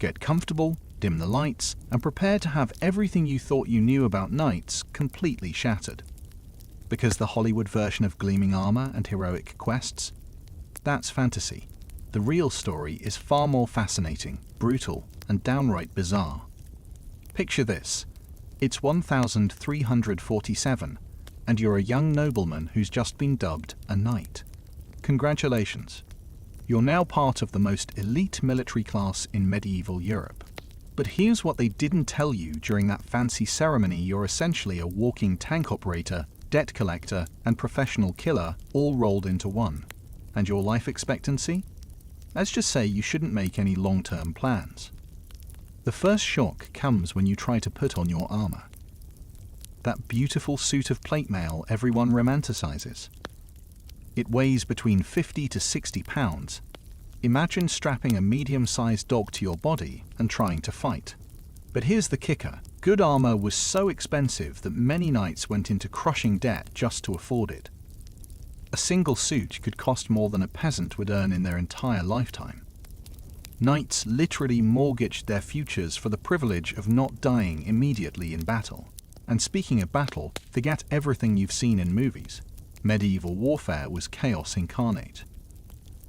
Get comfortable, dim the lights, and prepare to have everything you thought you knew about knights completely shattered. Because the Hollywood version of gleaming armor and heroic quests? That's fantasy. The real story is far more fascinating, brutal, and downright bizarre. Picture this. It's 1347, and you're a young nobleman who's just been dubbed a knight. Congratulations. You're now part of the most elite military class in medieval Europe. But here's what they didn't tell you during that fancy ceremony: you're essentially a walking tank operator, debt collector, and professional killer all rolled into one. And your life expectancy? Let's just say you shouldn't make any long-term plans. The first shock comes when you try to put on your armor. That beautiful suit of plate mail everyone romanticizes. It weighs between 50 to 60 pounds. Imagine strapping a medium-sized dog to your body and trying to fight. But here's the kicker. Good armor was so expensive that many knights went into crushing debt just to afford it. A single suit could cost more than a peasant would earn in their entire lifetime. Knights literally mortgaged their futures for the privilege of not dying immediately in battle. And speaking of battle, forget everything you've seen in movies. Medieval warfare was chaos incarnate.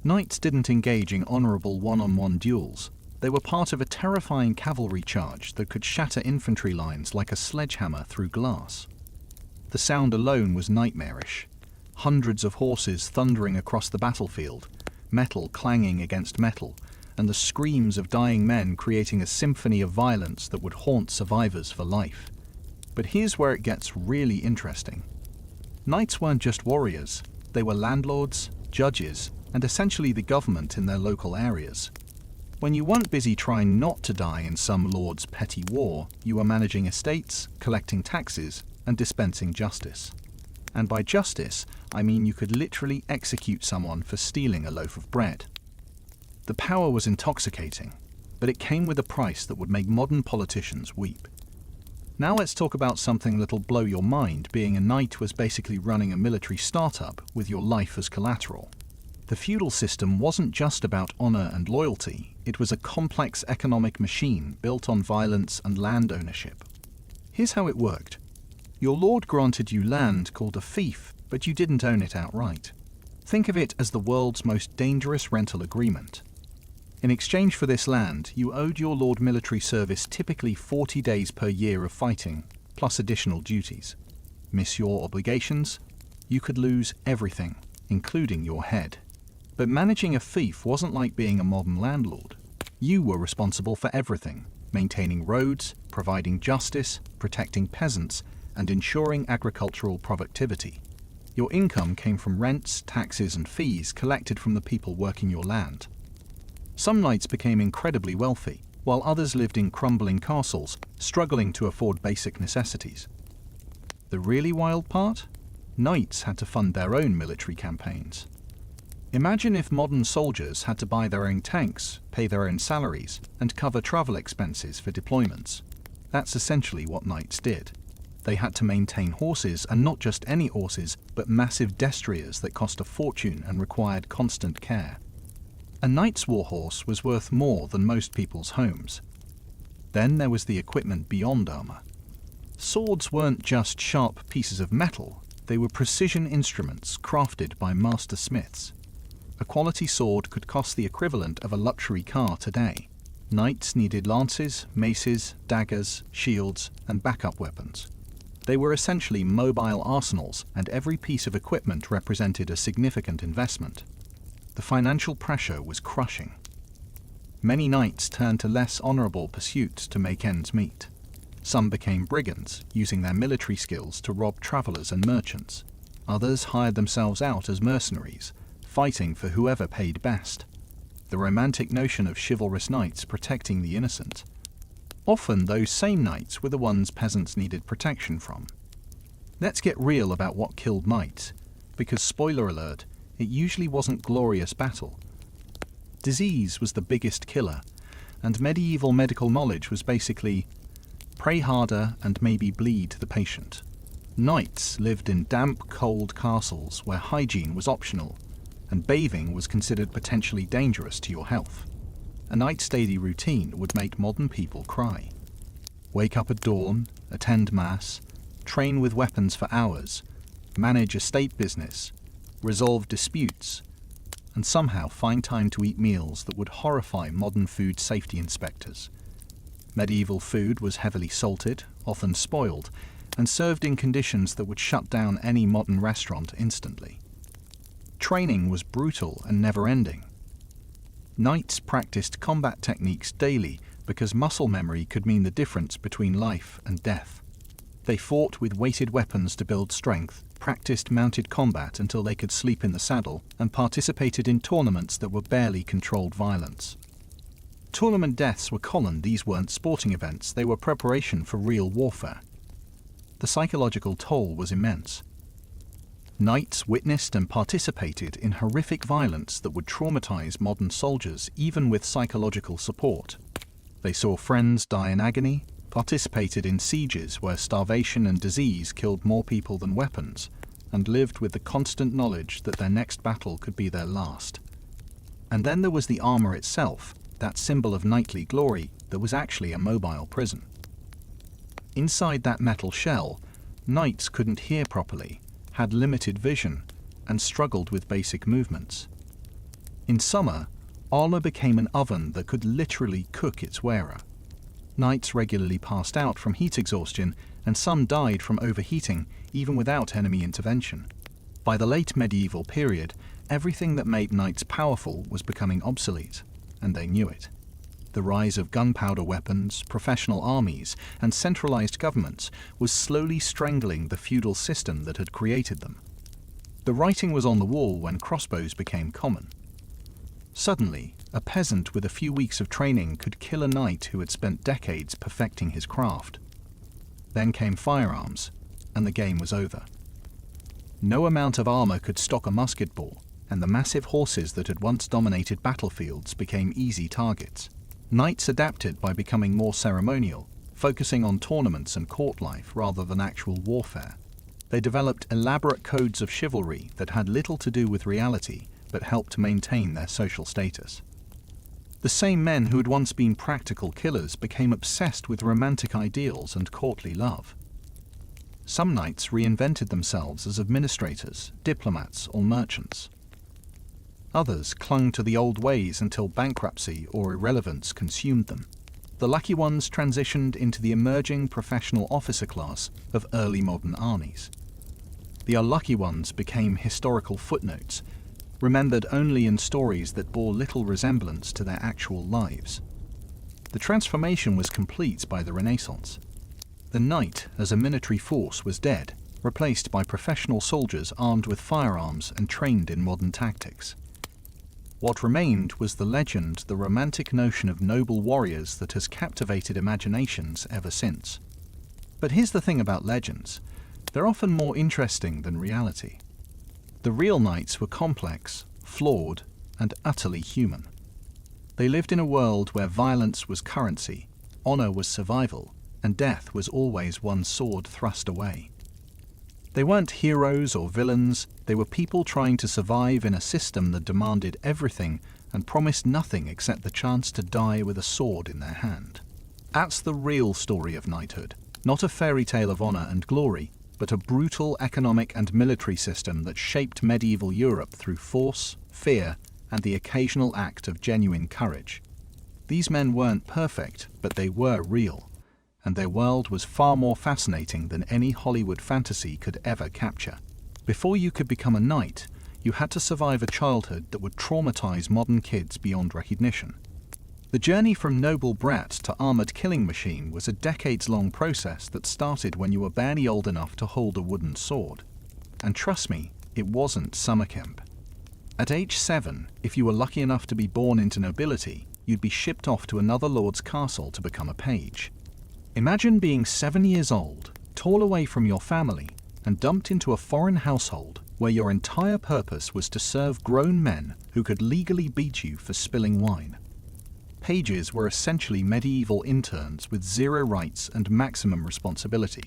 Knights didn't engage in honorable one-on-one duels. They were part of a terrifying cavalry charge that could shatter infantry lines like a sledgehammer through glass. The sound alone was nightmarish. Hundreds of horses thundering across the battlefield, metal clanging against metal, and the screams of dying men creating a symphony of violence that would haunt survivors for life. But here's where it gets really interesting. Knights weren't just warriors. They were landlords, judges, and essentially the government in their local areas. When you weren't busy trying not to die in some lord's petty war, you were managing estates, collecting taxes, and dispensing justice. And by justice, I mean you could literally execute someone for stealing a loaf of bread. The power was intoxicating, but it came with a price that would make modern politicians weep. Now let's talk about something that'll blow your mind. Being a knight was basically running a military startup with your life as collateral. The feudal system wasn't just about honor and loyalty, it was a complex economic machine built on violence and land ownership. Here's how it worked. Your lord granted you land called a fief, but you didn't own it outright. Think of it as the world's most dangerous rental agreement. In exchange for this land, you owed your lord military service, typically 40 days per year of fighting, plus additional duties. Miss your obligations? You could lose everything, including your head. But managing a fief wasn't like being a modern landlord. You were responsible for everything, maintaining roads, providing justice, protecting peasants, and ensuring agricultural productivity. Your income came from rents, taxes, and fees collected from the people working your land. Some knights became incredibly wealthy, while others lived in crumbling castles, struggling to afford basic necessities. The really wild part? Knights had to fund their own military campaigns. Imagine if modern soldiers had to buy their own tanks, pay their own salaries, and cover travel expenses for deployments. That's essentially what knights did. They had to maintain horses, and not just any horses, but massive destriers that cost a fortune and required constant care. A knight's warhorse was worth more than most people's homes. Then there was the equipment beyond armor. Swords weren't just sharp pieces of metal, they were precision instruments crafted by master smiths. A quality sword could cost the equivalent of a luxury car today. Knights needed lances, maces, daggers, shields, and backup weapons. They were essentially mobile arsenals, and every piece of equipment represented a significant investment. The financial pressure was crushing. Many knights turned to less honorable pursuits to make ends meet. Some became brigands, using their military skills to rob travelers and merchants. Others hired themselves out as mercenaries, fighting for whoever paid best. The romantic notion of chivalrous knights protecting the innocent. Often those same knights were the ones peasants needed protection from. Let's get real about what killed knights, because spoiler alert, it usually wasn't glorious battle. Disease was the biggest killer, and medieval medical knowledge was basically pray harder and maybe bleed the patient. Knights lived in damp, cold castles where hygiene was optional, and bathing was considered potentially dangerous to your health. a knight's daily routine would make modern people cry. Wake up at dawn, attend mass, train with weapons for hours, manage a state business, resolve disputes, and somehow find time to eat meals that would horrify modern food safety inspectors. Medieval food was heavily salted, often spoiled, and served in conditions that would shut down any modern restaurant instantly. Training was brutal and never-ending. Knights practiced combat techniques daily because muscle memory could mean the difference between life and death. They fought with weighted weapons to build strength, practiced mounted combat until they could sleep in the saddle, and participated in tournaments that were barely controlled violence. Tournament deaths were common. These weren't sporting events, they were preparation for real warfare. The psychological toll was immense. Knights witnessed and participated in horrific violence that would traumatize modern soldiers even with psychological support. They saw friends die in agony, participated in sieges where starvation and disease killed more people than weapons, and lived with the constant knowledge that their next battle could be their last. And then there was the armor itself, that symbol of knightly glory that was actually a mobile prison. Inside that metal shell, knights couldn't hear properly, had limited vision, and struggled with basic movements. In summer, armor became an oven that could literally cook its wearer. Knights regularly passed out from heat exhaustion, and some died from overheating even without enemy intervention. By the late medieval period, everything that made knights powerful was becoming obsolete, and they knew it. The rise of gunpowder weapons, professional armies, and centralized governments was slowly strangling the feudal system that had created them. The writing was on the wall when crossbows became common. Suddenly, a peasant with a few weeks of training could kill a knight who had spent decades perfecting his craft. Then came firearms, and the game was over. No amount of armor could stock a musket ball, and the massive horses that had once dominated battlefields became easy targets. Knights adapted by becoming more ceremonial, focusing on tournaments and court life rather than actual warfare. They developed elaborate codes of chivalry that had little to do with reality, but helped maintain their social status. The same men who had once been practical killers became obsessed with romantic ideals and courtly love. Some knights reinvented themselves as administrators, diplomats, or merchants. Others clung to the old ways until bankruptcy or irrelevance consumed them. The lucky ones transitioned into the emerging professional officer class of early modern armies. The unlucky ones became historical footnotes, remembered only in stories that bore little resemblance to their actual lives. The transformation was complete by the Renaissance. The knight as a military force was dead, replaced by professional soldiers armed with firearms and trained in modern tactics. What remained was the legend, the romantic notion of noble warriors that has captivated imaginations ever since. But here's the thing about legends. They're often more interesting than reality. The real knights were complex, flawed, and utterly human. They lived in a world where violence was currency, honor was survival, and death was always one sword thrust away. They weren't heroes or villains, they were people trying to survive in a system that demanded everything and promised nothing except the chance to die with a sword in their hand. That's the real story of knighthood, not a fairy tale of honor and glory, but a brutal economic and military system that shaped medieval Europe through force, fear, and the occasional act of genuine courage. These men weren't perfect, but they were real, and their world was far more fascinating than any Hollywood fantasy could ever capture. Before you could become a knight, you had to survive a childhood that would traumatize modern kids beyond recognition. The journey from noble brat to armored killing machine was a decades-long process that started when you were barely old enough to hold a wooden sword. And trust me, it wasn't summer camp. At age 7, if you were lucky enough to be born into nobility, you'd be shipped off to another lord's castle to become a page. Imagine being 7 years old, torn away from your family, and dumped into a foreign household where your entire purpose was to serve grown men who could legally beat you for spilling wine. Pages were essentially medieval interns with zero rights and maximum responsibility.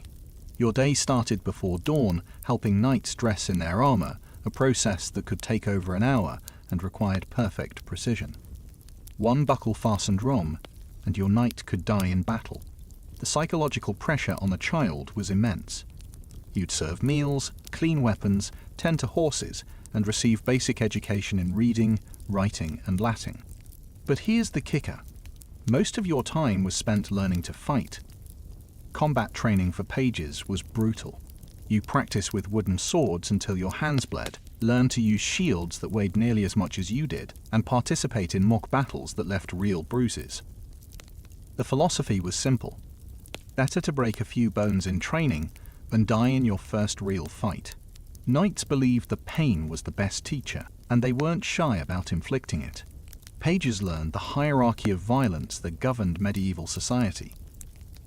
Your day started before dawn, helping knights dress in their armor, a process that could take over an hour and required perfect precision. One buckle-fastened rom, and your knight could die in battle. The psychological pressure on a child was immense. You'd serve meals, clean weapons, tend to horses, and receive basic education in reading, writing, and Latin. But here's the kicker. Most of your time was spent learning to fight. Combat training for pages was brutal. You practice with wooden swords until your hands bled, learn to use shields that weighed nearly as much as you did, and participate in mock battles that left real bruises. The philosophy was simple. Better to break a few bones in training than die in your first real fight. Knights believed the pain was the best teacher, and they weren't shy about inflicting it. Pages learned the hierarchy of violence that governed medieval society.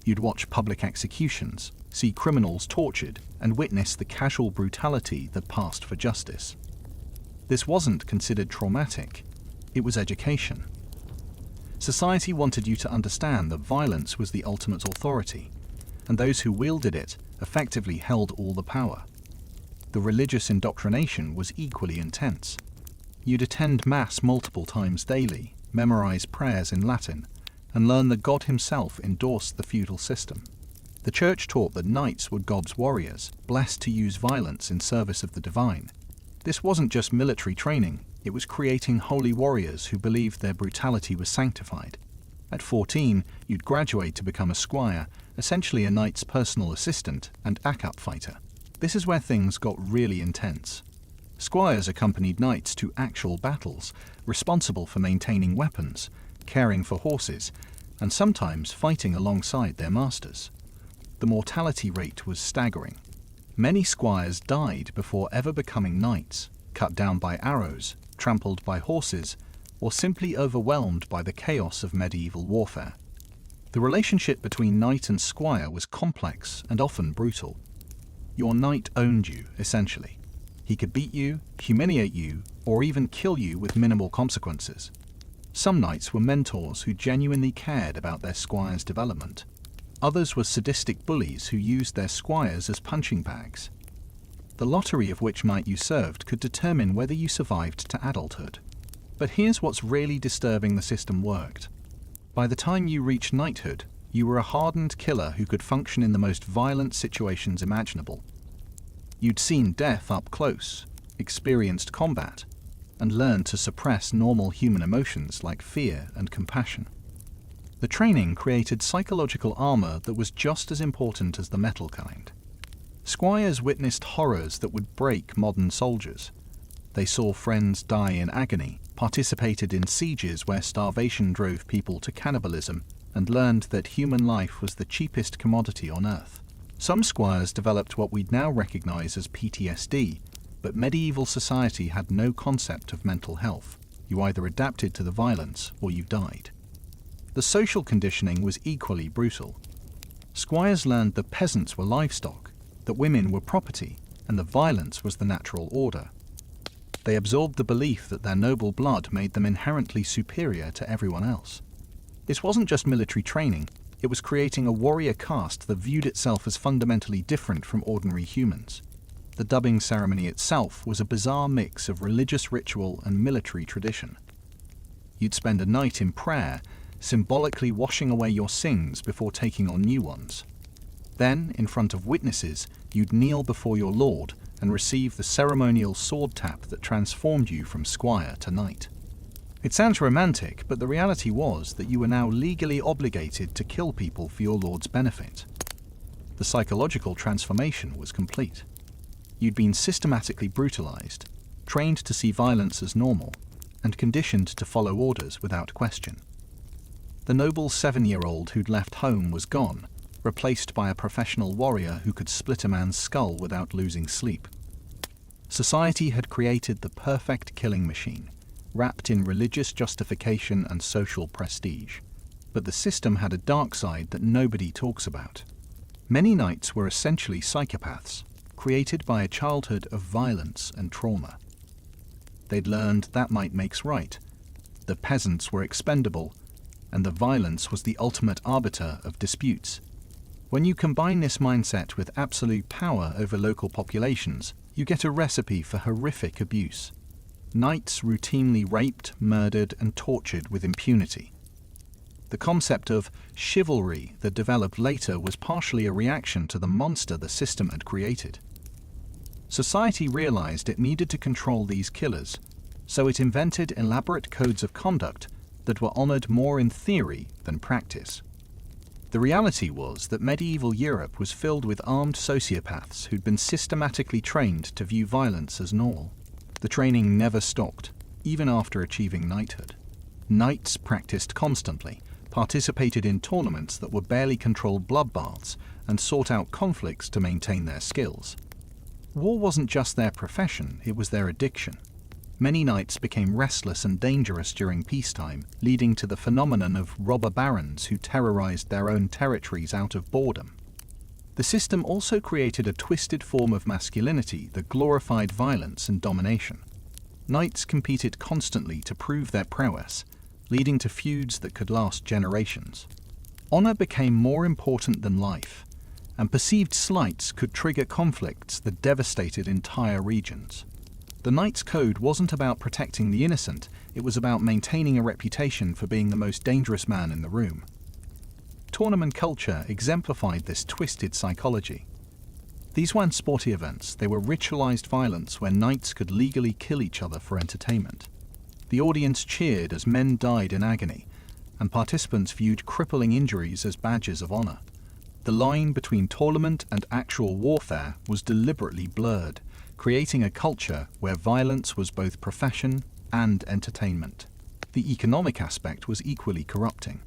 You'd watch public executions, see criminals tortured, and witness the casual brutality that passed for justice. This wasn't considered traumatic, it was education. Society wanted you to understand that violence was the ultimate authority, and those who wielded it effectively held all the power. The religious indoctrination was equally intense. You'd attend Mass multiple times daily, memorize prayers in Latin, and learn that God himself endorsed the feudal system. The church taught that knights were God's warriors, blessed to use violence in service of the divine. This wasn't just military training, it was creating holy warriors who believed their brutality was sanctified. At 14, you'd graduate to become a squire, essentially a knight's personal assistant and backup fighter. This is where things got really intense. Squires accompanied knights to actual battles, responsible for maintaining weapons, caring for horses, and sometimes fighting alongside their masters. The mortality rate was staggering. Many squires died before ever becoming knights, cut down by arrows, trampled by horses, or simply overwhelmed by the chaos of medieval warfare. The relationship between knight and squire was complex and often brutal. Your knight owned you, essentially. He could beat you, humiliate you, or even kill you with minimal consequences. Some knights were mentors who genuinely cared about their squire's development. Others were sadistic bullies who used their squires as punching bags. The lottery of which knight you served could determine whether you survived to adulthood. But here's what's really disturbing: the system worked. By the time you reached knighthood, you were a hardened killer who could function in the most violent situations imaginable. You'd seen death up close, experienced combat, and learned to suppress normal human emotions like fear and compassion. The training created psychological armor that was just as important as the metal kind. Squires witnessed horrors that would break modern soldiers. They saw friends die in agony, participated in sieges where starvation drove people to cannibalism, and learned that human life was the cheapest commodity on earth. Some squires developed what we'd now recognize as PTSD, but medieval society had no concept of mental health. You either adapted to the violence or you died. The social conditioning was equally brutal. Squires learned that peasants were livestock, that women were property, and that violence was the natural order. They absorbed the belief that their noble blood made them inherently superior to everyone else. This wasn't just military training, it was creating a warrior caste that viewed itself as fundamentally different from ordinary humans. The dubbing ceremony itself was a bizarre mix of religious ritual and military tradition. You'd spend a night in prayer, symbolically washing away your sins before taking on new ones. Then, in front of witnesses, you'd kneel before your lord and receive the ceremonial sword tap that transformed you from squire to knight. It sounds romantic, but the reality was that you were now legally obligated to kill people for your lord's benefit. The psychological transformation was complete. You'd been systematically brutalized, trained to see violence as normal, and conditioned to follow orders without question. The noble 7-year-old who'd left home was gone, replaced by a professional warrior who could split a man's skull without losing sleep. Society had created the perfect killing machine, wrapped in religious justification and social prestige. But the system had a dark side that nobody talks about. Many knights were essentially psychopaths, created by a childhood of violence and trauma. They'd learned that might makes right. The peasants were expendable, and the violence was the ultimate arbiter of disputes. When you combine this mindset with absolute power over local populations, you get a recipe for horrific abuse. Knights routinely raped, murdered, and tortured with impunity. The concept of chivalry that developed later was partially a reaction to the monster the system had created. Society realized it needed to control these killers, so it invented elaborate codes of conduct that were honored more in theory than practice. The reality was that medieval Europe was filled with armed sociopaths who'd been systematically trained to view violence as normal. The training never stopped, even after achieving knighthood. Knights practiced constantly, participated in tournaments that were barely controlled bloodbaths, and sought out conflicts to maintain their skills. War wasn't just their profession, it was their addiction. Many knights became restless and dangerous during peacetime, leading to the phenomenon of robber barons who terrorized their own territories out of boredom. The system also created a twisted form of masculinity that glorified violence and domination. Knights competed constantly to prove their prowess, leading to feuds that could last generations. Honor became more important than life, and perceived slights could trigger conflicts that devastated entire regions. The Knight's Code wasn't about protecting the innocent, it was about maintaining a reputation for being the most dangerous man in the room. Tournament culture exemplified this twisted psychology. These weren't sporty events, they were ritualized violence where knights could legally kill each other for entertainment. The audience cheered as men died in agony, and participants viewed crippling injuries as badges of honor. The line between tournament and actual warfare was deliberately blurred, creating a culture where violence was both profession and entertainment. The economic aspect was equally corrupting.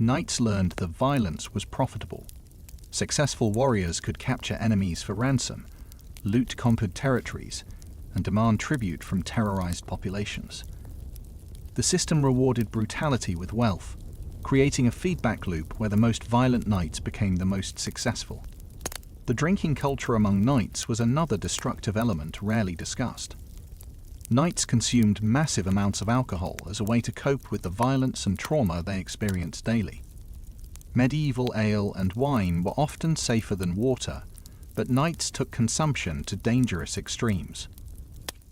Knights learned that violence was profitable. Successful warriors could capture enemies for ransom, loot conquered territories, and demand tribute from terrorized populations. The system rewarded brutality with wealth, creating a feedback loop where the most violent knights became the most successful. The drinking culture among knights was another destructive element rarely discussed. Knights consumed massive amounts of alcohol as a way to cope with the violence and trauma they experienced daily. Medieval ale and wine were often safer than water, but knights took consumption to dangerous extremes.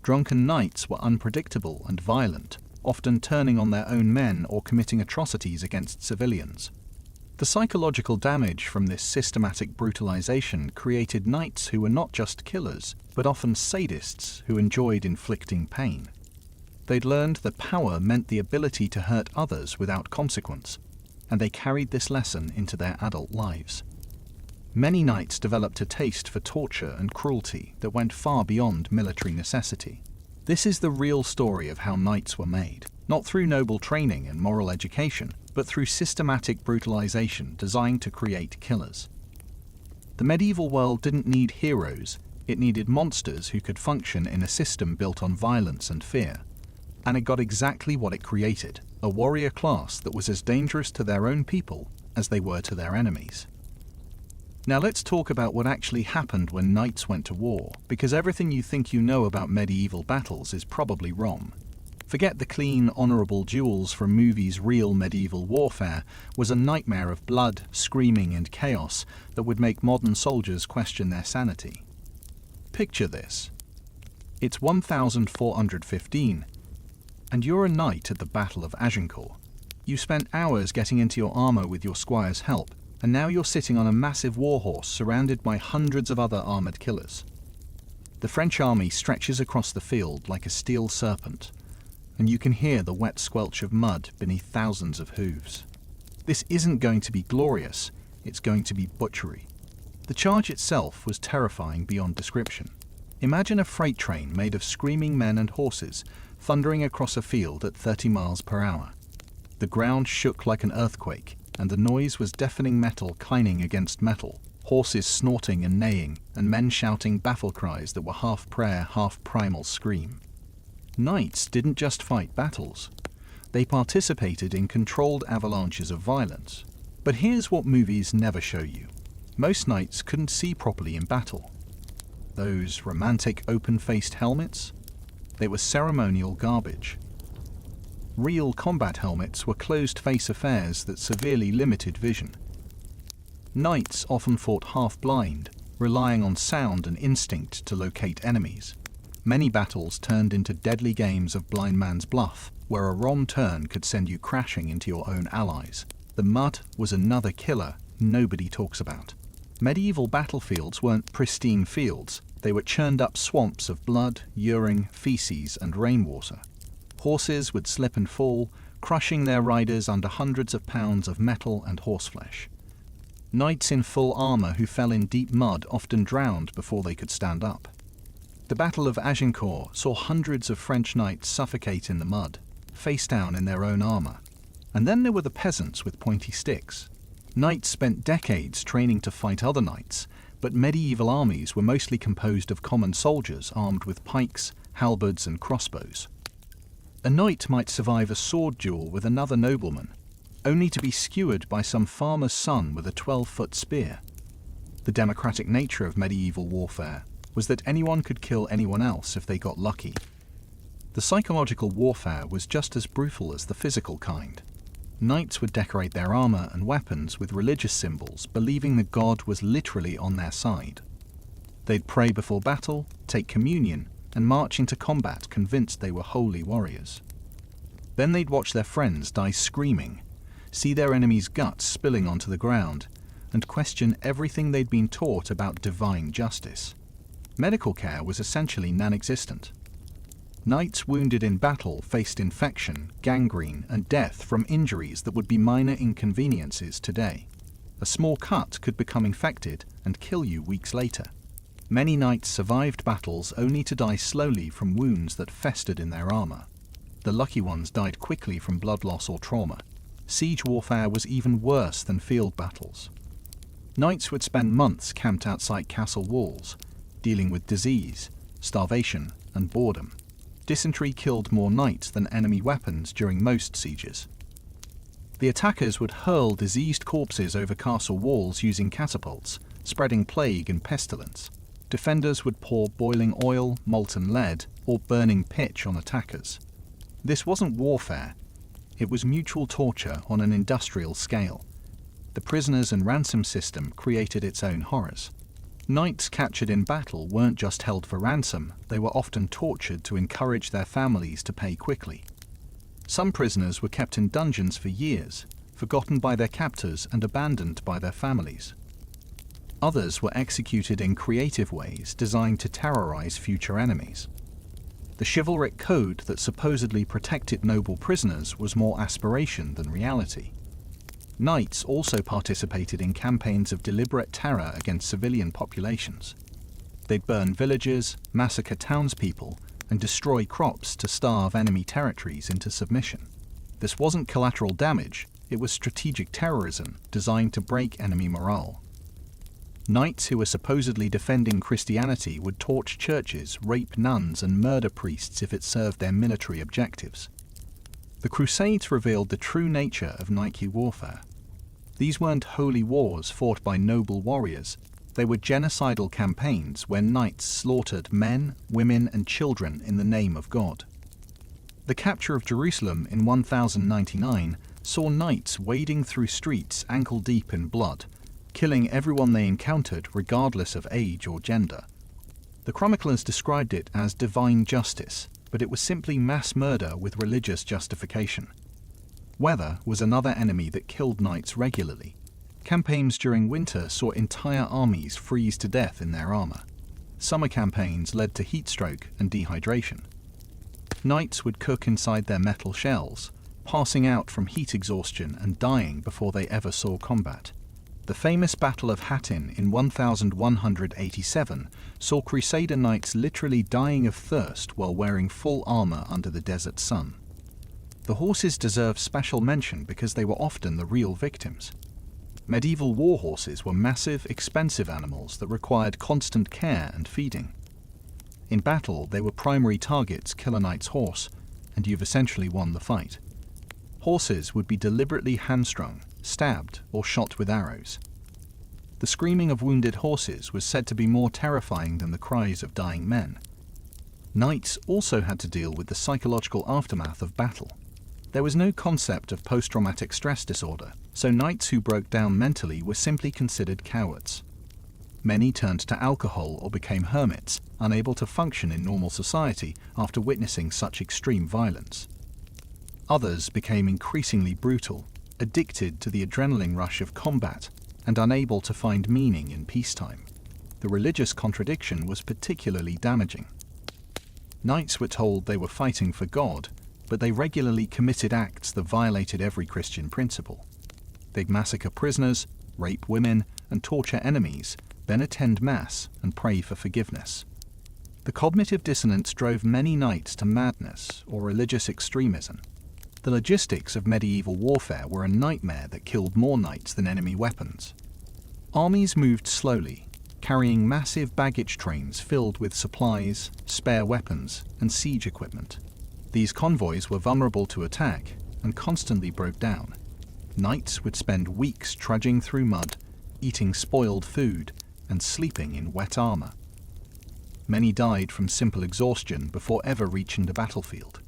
Drunken knights were unpredictable and violent, often turning on their own men or committing atrocities against civilians. The psychological damage from this systematic brutalization created knights who were not just killers, but often sadists who enjoyed inflicting pain. They'd learned that power meant the ability to hurt others without consequence, and they carried this lesson into their adult lives. Many knights developed a taste for torture and cruelty that went far beyond military necessity. This is the real story of how knights were made, not through noble training and moral education, but through systematic brutalization designed to create killers. The medieval world didn't need heroes, it needed monsters who could function in a system built on violence and fear. And it got exactly what it created, a warrior class that was as dangerous to their own people as they were to their enemies. Now let's talk about what actually happened when knights went to war, because everything you think you know about medieval battles is probably wrong. Forget the clean, honorable duels from movies. Real medieval warfare was a nightmare of blood, screaming, and chaos that would make modern soldiers question their sanity. Picture this. It's 1415, and you're a knight at the Battle of Agincourt. You spent hours getting into your armor with your squire's help, and now you're sitting on a massive warhorse surrounded by hundreds of other armored killers. The French army stretches across the field like a steel serpent, and you can hear the wet squelch of mud beneath thousands of hooves. This isn't going to be glorious, it's going to be butchery. The charge itself was terrifying beyond description. Imagine a freight train made of screaming men and horses, thundering across a field at 30 miles per hour. The ground shook like an earthquake, and the noise was deafening, metal clanging against metal, horses snorting and neighing, and men shouting battle cries that were half prayer, half primal scream. Knights didn't just fight battles. They participated in controlled avalanches of violence. But here's what movies never show you. Most knights couldn't see properly in battle. Those romantic open-faced helmets? They were ceremonial garbage. Real combat helmets were closed-face affairs that severely limited vision. Knights often fought half-blind, relying on sound and instinct to locate enemies. Many battles turned into deadly games of blind man's bluff, where a wrong turn could send you crashing into your own allies. The mud was another killer nobody talks about. Medieval battlefields weren't pristine fields, they were churned up swamps of blood, urine, feces, and rainwater. Horses would slip and fall, crushing their riders under hundreds of pounds of metal and horseflesh. Knights in full armor who fell in deep mud often drowned before they could stand up. The Battle of Agincourt saw hundreds of French knights suffocate in the mud, face down in their own armor. And then there were the peasants with pointy sticks. Knights spent decades training to fight other knights, but medieval armies were mostly composed of common soldiers armed with pikes, halberds, and crossbows. A knight might survive a sword duel with another nobleman, only to be skewered by some farmer's son with a 12-foot spear. The democratic nature of medieval warfare was that anyone could kill anyone else if they got lucky. The psychological warfare was just as brutal as the physical kind. Knights would decorate their armor and weapons with religious symbols, believing the god was literally on their side. They'd pray before battle, take communion, and march into combat convinced they were holy warriors. Then they'd watch their friends die screaming, see their enemies' guts spilling onto the ground, and question everything they'd been taught about divine justice. Medical care was essentially non-existent. Knights wounded in battle faced infection, gangrene, and death from injuries that would be minor inconveniences today. A small cut could become infected and kill you weeks later. Many knights survived battles only to die slowly from wounds that festered in their armor. The lucky ones died quickly from blood loss or trauma. Siege warfare was even worse than field battles. Knights would spend months camped outside castle walls, dealing with disease, starvation, and boredom. Dysentery killed more knights than enemy weapons during most sieges. The attackers would hurl diseased corpses over castle walls using catapults, spreading plague and pestilence. Defenders would pour boiling oil, molten lead, or burning pitch on attackers. This wasn't warfare. It was mutual torture on an industrial scale. The prisoners and ransom system created its own horrors. Knights captured in battle weren't just held for ransom, they were often tortured to encourage their families to pay quickly. Some prisoners were kept in dungeons for years, forgotten by their captors and abandoned by their families. Others were executed in creative ways designed to terrorize future enemies. The chivalric code that supposedly protected noble prisoners was more aspiration than reality. Knights also participated in campaigns of deliberate terror against civilian populations. They'd burn villages, massacre townspeople, and destroy crops to starve enemy territories into submission. This wasn't collateral damage, it was strategic terrorism designed to break enemy morale. Knights who were supposedly defending Christianity would torch churches, rape nuns, and murder priests if it served their military objectives. The Crusades revealed the true nature of knightly warfare. These weren't holy wars fought by noble warriors. They were genocidal campaigns where knights slaughtered men, women, and children in the name of God. The capture of Jerusalem in 1099 saw knights wading through streets ankle-deep in blood, killing everyone they encountered regardless of age or gender. The chroniclers described it as divine justice, but it was simply mass murder with religious justification. Weather was another enemy that killed knights regularly. Campaigns during winter saw entire armies freeze to death in their armor. Summer campaigns led to heat stroke and dehydration. Knights would cook inside their metal shells, passing out from heat exhaustion and dying before they ever saw combat. The famous Battle of Hattin in 1187 saw Crusader knights literally dying of thirst while wearing full armor under the desert sun. The horses deserve special mention because they were often the real victims. Medieval war horses were massive, expensive animals that required constant care and feeding. In battle, they were primary targets, kill a knight's horse, and you've essentially won the fight. Horses would be deliberately hamstrung, stabbed, or shot with arrows. The screaming of wounded horses was said to be more terrifying than the cries of dying men. Knights also had to deal with the psychological aftermath of battle. There was no concept of post-traumatic stress disorder, so knights who broke down mentally were simply considered cowards. Many turned to alcohol or became hermits, unable to function in normal society after witnessing such extreme violence. Others became increasingly brutal, addicted to the adrenaline rush of combat, and unable to find meaning in peacetime. The religious contradiction was particularly damaging. Knights were told they were fighting for God, but they regularly committed acts that violated every Christian principle. They'd massacre prisoners, rape women, and torture enemies, then attend Mass and pray for forgiveness. The cognitive dissonance drove many knights to madness or religious extremism. The logistics of medieval warfare were a nightmare that killed more knights than enemy weapons. Armies moved slowly, carrying massive baggage trains filled with supplies, spare weapons, and siege equipment. These convoys were vulnerable to attack and constantly broke down. Knights would spend weeks trudging through mud, eating spoiled food, and sleeping in wet armor. Many died from simple exhaustion before ever reaching the battlefield.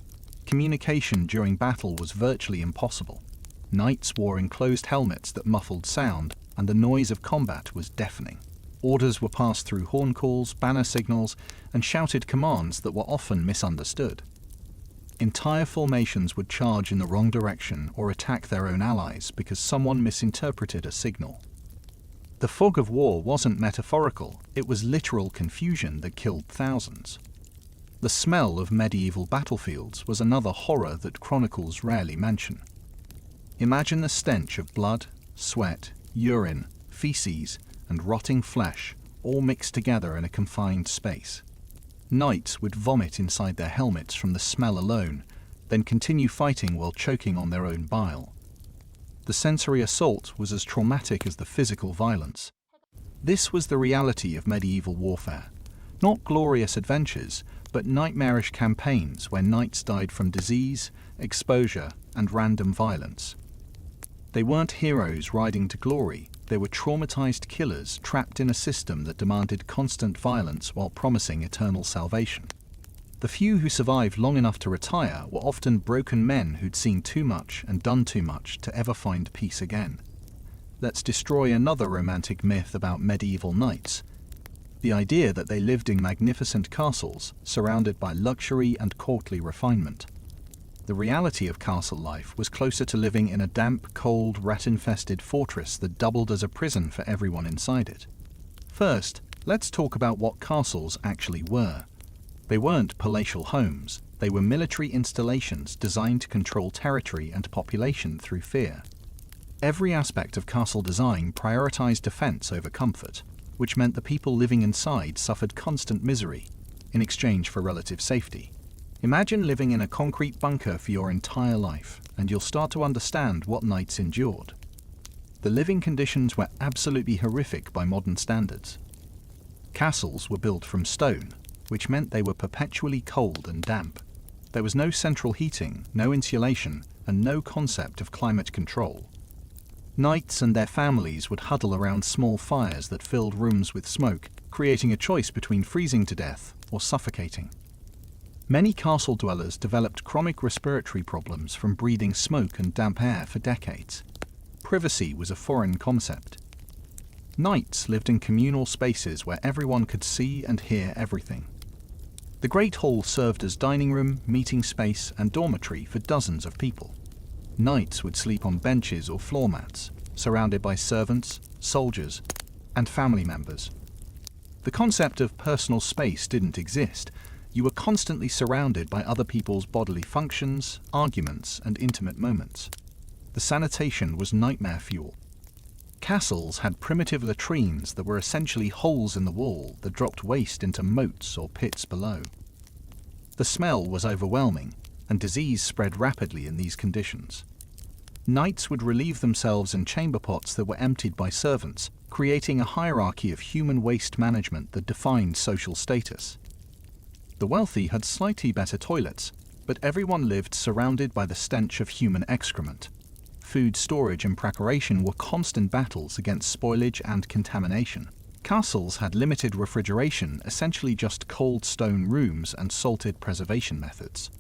Communication during battle was virtually impossible. Knights wore enclosed helmets that muffled sound, and the noise of combat was deafening. Orders were passed through horn calls, banner signals, and shouted commands that were often misunderstood. Entire formations would charge in the wrong direction or attack their own allies because someone misinterpreted a signal. The fog of war wasn't metaphorical, it was literal confusion that killed thousands. The smell of medieval battlefields was another horror that chronicles rarely mention. Imagine the stench of blood, sweat, urine, feces, and rotting flesh, all mixed together in a confined space. Knights would vomit inside their helmets from the smell alone, then continue fighting while choking on their own bile. The sensory assault was as traumatic as the physical violence. This was the reality of medieval warfare. Not glorious adventures, but nightmarish campaigns where knights died from disease, exposure, and random violence. They weren't heroes riding to glory, they were traumatized killers trapped in a system that demanded constant violence while promising eternal salvation. The few who survived long enough to retire were often broken men who'd seen too much and done too much to ever find peace again. Let's destroy another romantic myth about medieval knights: the idea that they lived in magnificent castles, surrounded by luxury and courtly refinement. The reality of castle life was closer to living in a damp, cold, rat-infested fortress that doubled as a prison for everyone inside it. First, let's talk about what castles actually were. They weren't palatial homes, they were military installations designed to control territory and population through fear. Every aspect of castle design prioritized defense over comfort, which meant the people living inside suffered constant misery in exchange for relative safety. Imagine living in a concrete bunker for your entire life, and you'll start to understand what knights endured. The living conditions were absolutely horrific by modern standards. Castles were built from stone, which meant they were perpetually cold and damp. There was no central heating, no insulation, and no concept of climate control. Knights and their families would huddle around small fires that filled rooms with smoke, creating a choice between freezing to death or suffocating. Many castle dwellers developed chronic respiratory problems from breathing smoke and damp air for decades. Privacy was a foreign concept. Knights lived in communal spaces where everyone could see and hear everything. The Great Hall served as dining room, meeting space, and dormitory for dozens of people. Knights would sleep on benches or floor mats, surrounded by servants, soldiers, and family members. The concept of personal space didn't exist. You were constantly surrounded by other people's bodily functions, arguments, and intimate moments. The sanitation was nightmare fuel. Castles had primitive latrines that were essentially holes in the wall that dropped waste into moats or pits below. The smell was overwhelming, and disease spread rapidly in these conditions. Knights would relieve themselves in chamber pots that were emptied by servants, creating a hierarchy of human waste management that defined social status. The wealthy had slightly better toilets, but everyone lived surrounded by the stench of human excrement. Food storage and preparation were constant battles against spoilage and contamination. Castles had limited refrigeration, essentially just cold stone rooms and salted preservation methods.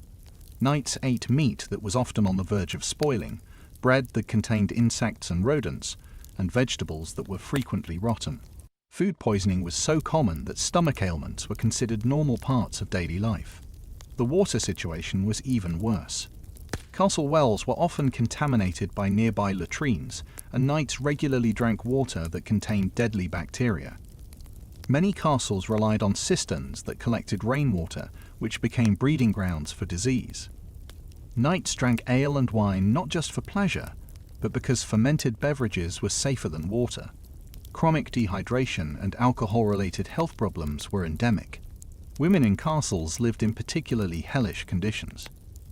Knights ate meat that was often on the verge of spoiling, bread that contained insects and rodents, and vegetables that were frequently rotten. Food poisoning was so common that stomach ailments were considered normal parts of daily life. The water situation was even worse. Castle wells were often contaminated by nearby latrines, and knights regularly drank water that contained deadly bacteria. Many castles relied on cisterns that collected rainwater, which became breeding grounds for disease. Knights drank ale and wine not just for pleasure, but because fermented beverages were safer than water. Chronic dehydration and alcohol-related health problems were endemic. Women in castles lived in particularly hellish conditions.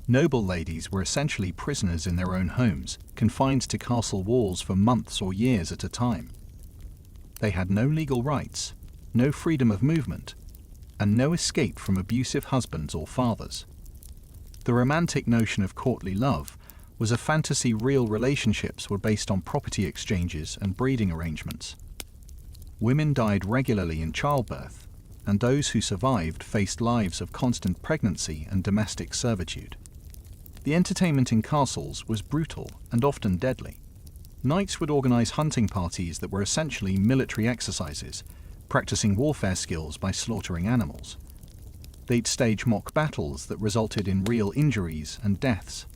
Noble ladies were essentially prisoners in their own homes, confined to castle walls for months or years at a time. They had no legal rights, no freedom of movement, and no escape from abusive husbands or fathers. The romantic notion of courtly love was a fantasy. Real relationships were based on property exchanges and breeding arrangements. Women died regularly in childbirth, and those who survived faced lives of constant pregnancy and domestic servitude. The entertainment in castles was brutal and often deadly. Knights would organize hunting parties that were essentially military exercises, practicing warfare skills by slaughtering animals. They'd stage mock battles that resulted in real injuries and deaths.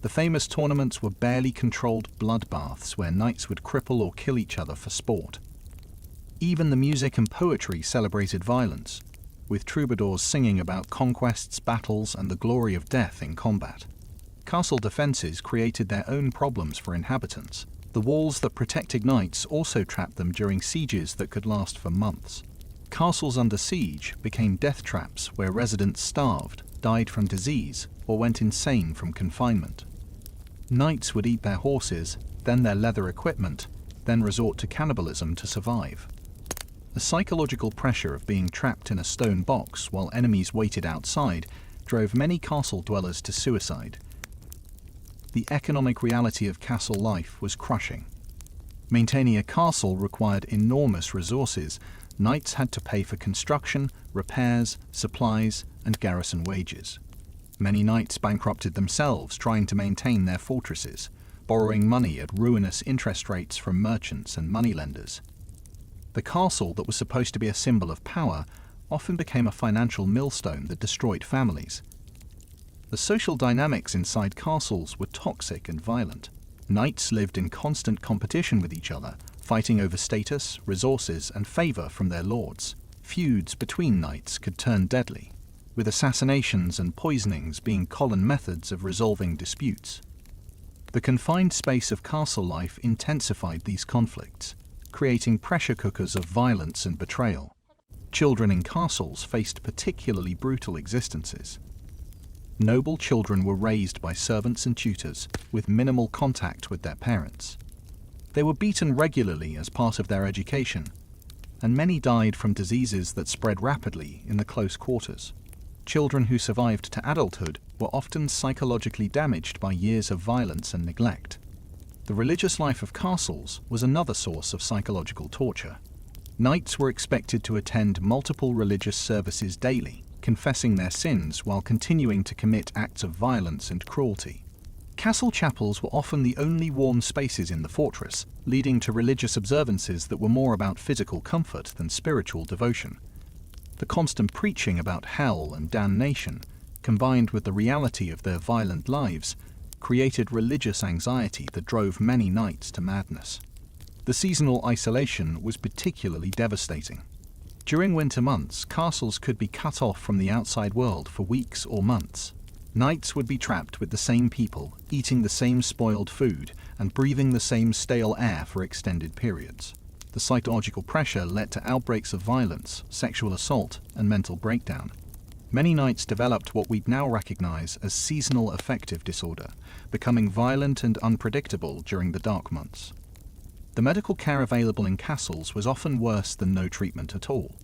The famous tournaments were barely controlled bloodbaths where knights would cripple or kill each other for sport. Even the music and poetry celebrated violence, with troubadours singing about conquests, battles, and the glory of death in combat. Castle defenses created their own problems for inhabitants. The walls that protected knights also trapped them during sieges that could last for months. Castles under siege became death traps where residents starved, died from disease, or went insane from confinement. Knights would eat their horses, then their leather equipment, then resort to cannibalism to survive. The psychological pressure of being trapped in a stone box while enemies waited outside drove many castle dwellers to suicide. The economic reality of castle life was crushing. Maintaining a castle required enormous resources. Knights had to pay for construction, repairs, supplies, and garrison wages. Many knights bankrupted themselves trying to maintain their fortresses, borrowing money at ruinous interest rates from merchants and moneylenders. The castle that was supposed to be a symbol of power often became a financial millstone that destroyed families. The social dynamics inside castles were toxic and violent. Knights lived in constant competition with each other, fighting over status, resources, and favor from their lords. Feuds between knights could turn deadly, with assassinations and poisonings being common methods of resolving disputes. The confined space of castle life intensified these conflicts, creating pressure cookers of violence and betrayal. Children in castles faced particularly brutal existences. Noble children were raised by servants and tutors, with minimal contact with their parents. They were beaten regularly as part of their education, and many died from diseases that spread rapidly in the close quarters. Children who survived to adulthood were often psychologically damaged by years of violence and neglect. The religious life of castles was another source of psychological torture. Knights were expected to attend multiple religious services daily, confessing their sins while continuing to commit acts of violence and cruelty. Castle chapels were often the only warm spaces in the fortress, leading to religious observances that were more about physical comfort than spiritual devotion. The constant preaching about hell and damnation, combined with the reality of their violent lives, created religious anxiety that drove many knights to madness. The seasonal isolation was particularly devastating. During winter months, castles could be cut off from the outside world for weeks or months. Knights would be trapped with the same people, eating the same spoiled food, and breathing the same stale air for extended periods. The psychological pressure led to outbreaks of violence, sexual assault, and mental breakdown. Many knights developed what we'd now recognize as seasonal affective disorder, becoming violent and unpredictable during the dark months. The medical care available in castles was often worse than no treatment at all.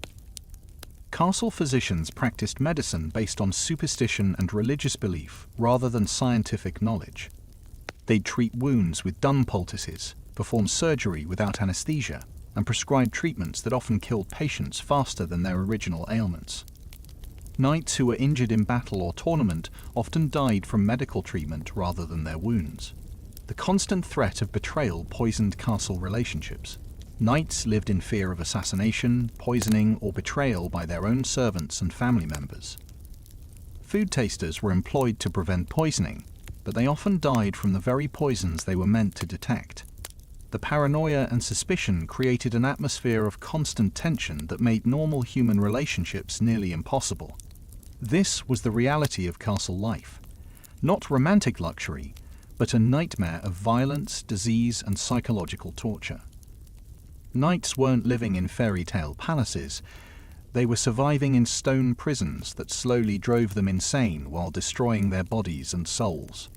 Castle physicians practiced medicine based on superstition and religious belief rather than scientific knowledge. They'd treat wounds with dung poultices, perform surgery without anesthesia, and prescribe treatments that often killed patients faster than their original ailments. Knights who were injured in battle or tournament often died from medical treatment rather than their wounds. The constant threat of betrayal poisoned castle relationships. Knights lived in fear of assassination, poisoning, or betrayal by their own servants and family members. Food tasters were employed to prevent poisoning, but they often died from the very poisons they were meant to detect. The paranoia and suspicion created an atmosphere of constant tension that made normal human relationships nearly impossible. This was the reality of castle life. Not romantic luxury, but a nightmare of violence, disease, and psychological torture. Knights weren't living in fairy tale palaces. They were surviving in stone prisons that slowly drove them insane while destroying their bodies and souls.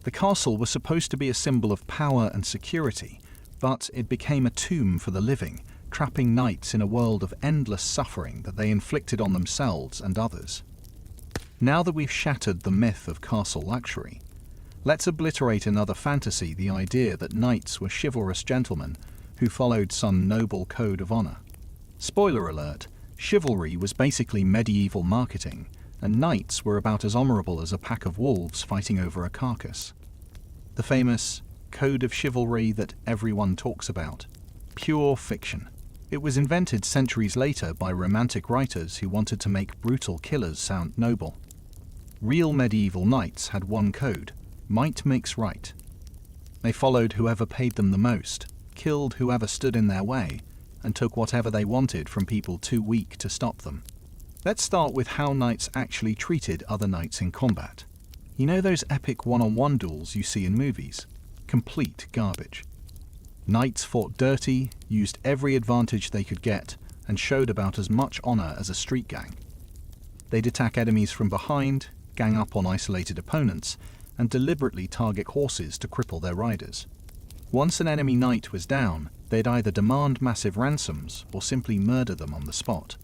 The castle was supposed to be a symbol of power and security, but it became a tomb for the living, trapping knights in a world of endless suffering that they inflicted on themselves and others. Now that we've shattered the myth of castle luxury, let's obliterate another fantasy, the idea that knights were chivalrous gentlemen who followed some noble code of honor. Spoiler alert, chivalry was basically medieval marketing, and knights were about as honorable as a pack of wolves fighting over a carcass. The famous code of chivalry that everyone talks about. Pure fiction. It was invented centuries later by romantic writers who wanted to make brutal killers sound noble. Real medieval knights had one code: might makes right. They followed whoever paid them the most, killed whoever stood in their way, and took whatever they wanted from people too weak to stop them. Let's start with how knights actually treated other knights in combat. You know those epic one-on-one duels you see in movies? Complete garbage. Knights fought dirty, used every advantage they could get, and showed about as much honor as a street gang. They'd attack enemies from behind, gang up on isolated opponents, and deliberately target horses to cripple their riders. Once an enemy knight was down, they'd either demand massive ransoms or simply murder them on the spot.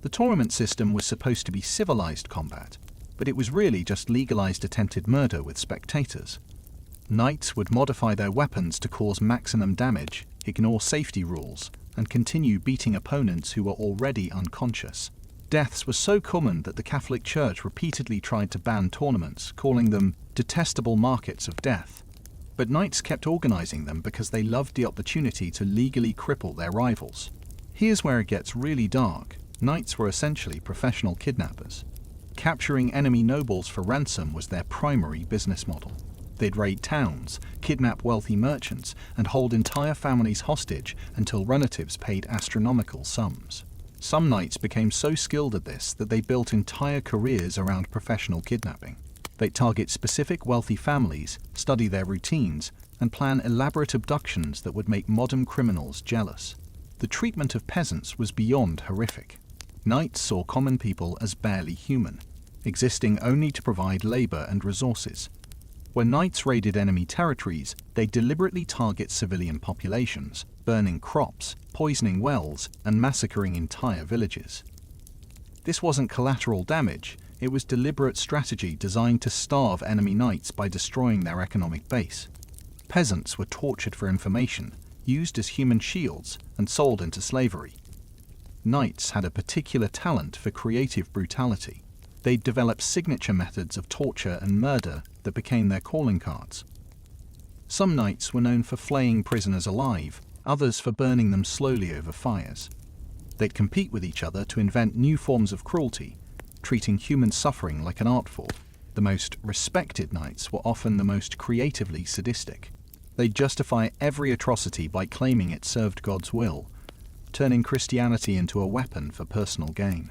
The tournament system was supposed to be civilized combat, but it was really just legalized attempted murder with spectators. Knights would modify their weapons to cause maximum damage, ignore safety rules, and continue beating opponents who were already unconscious. Deaths were so common that the Catholic Church repeatedly tried to ban tournaments, calling them detestable markets of death. But knights kept organizing them because they loved the opportunity to legally cripple their rivals. Here's where it gets really dark. Knights were essentially professional kidnappers. Capturing enemy nobles for ransom was their primary business model. They'd raid towns, kidnap wealthy merchants, and hold entire families hostage until relatives paid astronomical sums. Some knights became so skilled at this that they built entire careers around professional kidnapping. They'd target specific wealthy families, study their routines, and plan elaborate abductions that would make modern criminals jealous. The treatment of peasants was beyond horrific. Knights saw common people as barely human, existing only to provide labor and resources. When knights raided enemy territories, they deliberately target civilian populations, burning crops, poisoning wells, and massacring entire villages. This wasn't collateral damage, it was deliberate strategy designed to starve enemy knights by destroying their economic base. Peasants were tortured for information, used as human shields, and sold into slavery. Knights had a particular talent for creative brutality. They'd developed signature methods of torture and murder that became their calling cards. Some knights were known for flaying prisoners alive, others for burning them slowly over fires. They'd compete with each other to invent new forms of cruelty, treating human suffering like an art form. The most respected knights were often the most creatively sadistic. They'd justify every atrocity by claiming it served God's will, turning Christianity into a weapon for personal gain.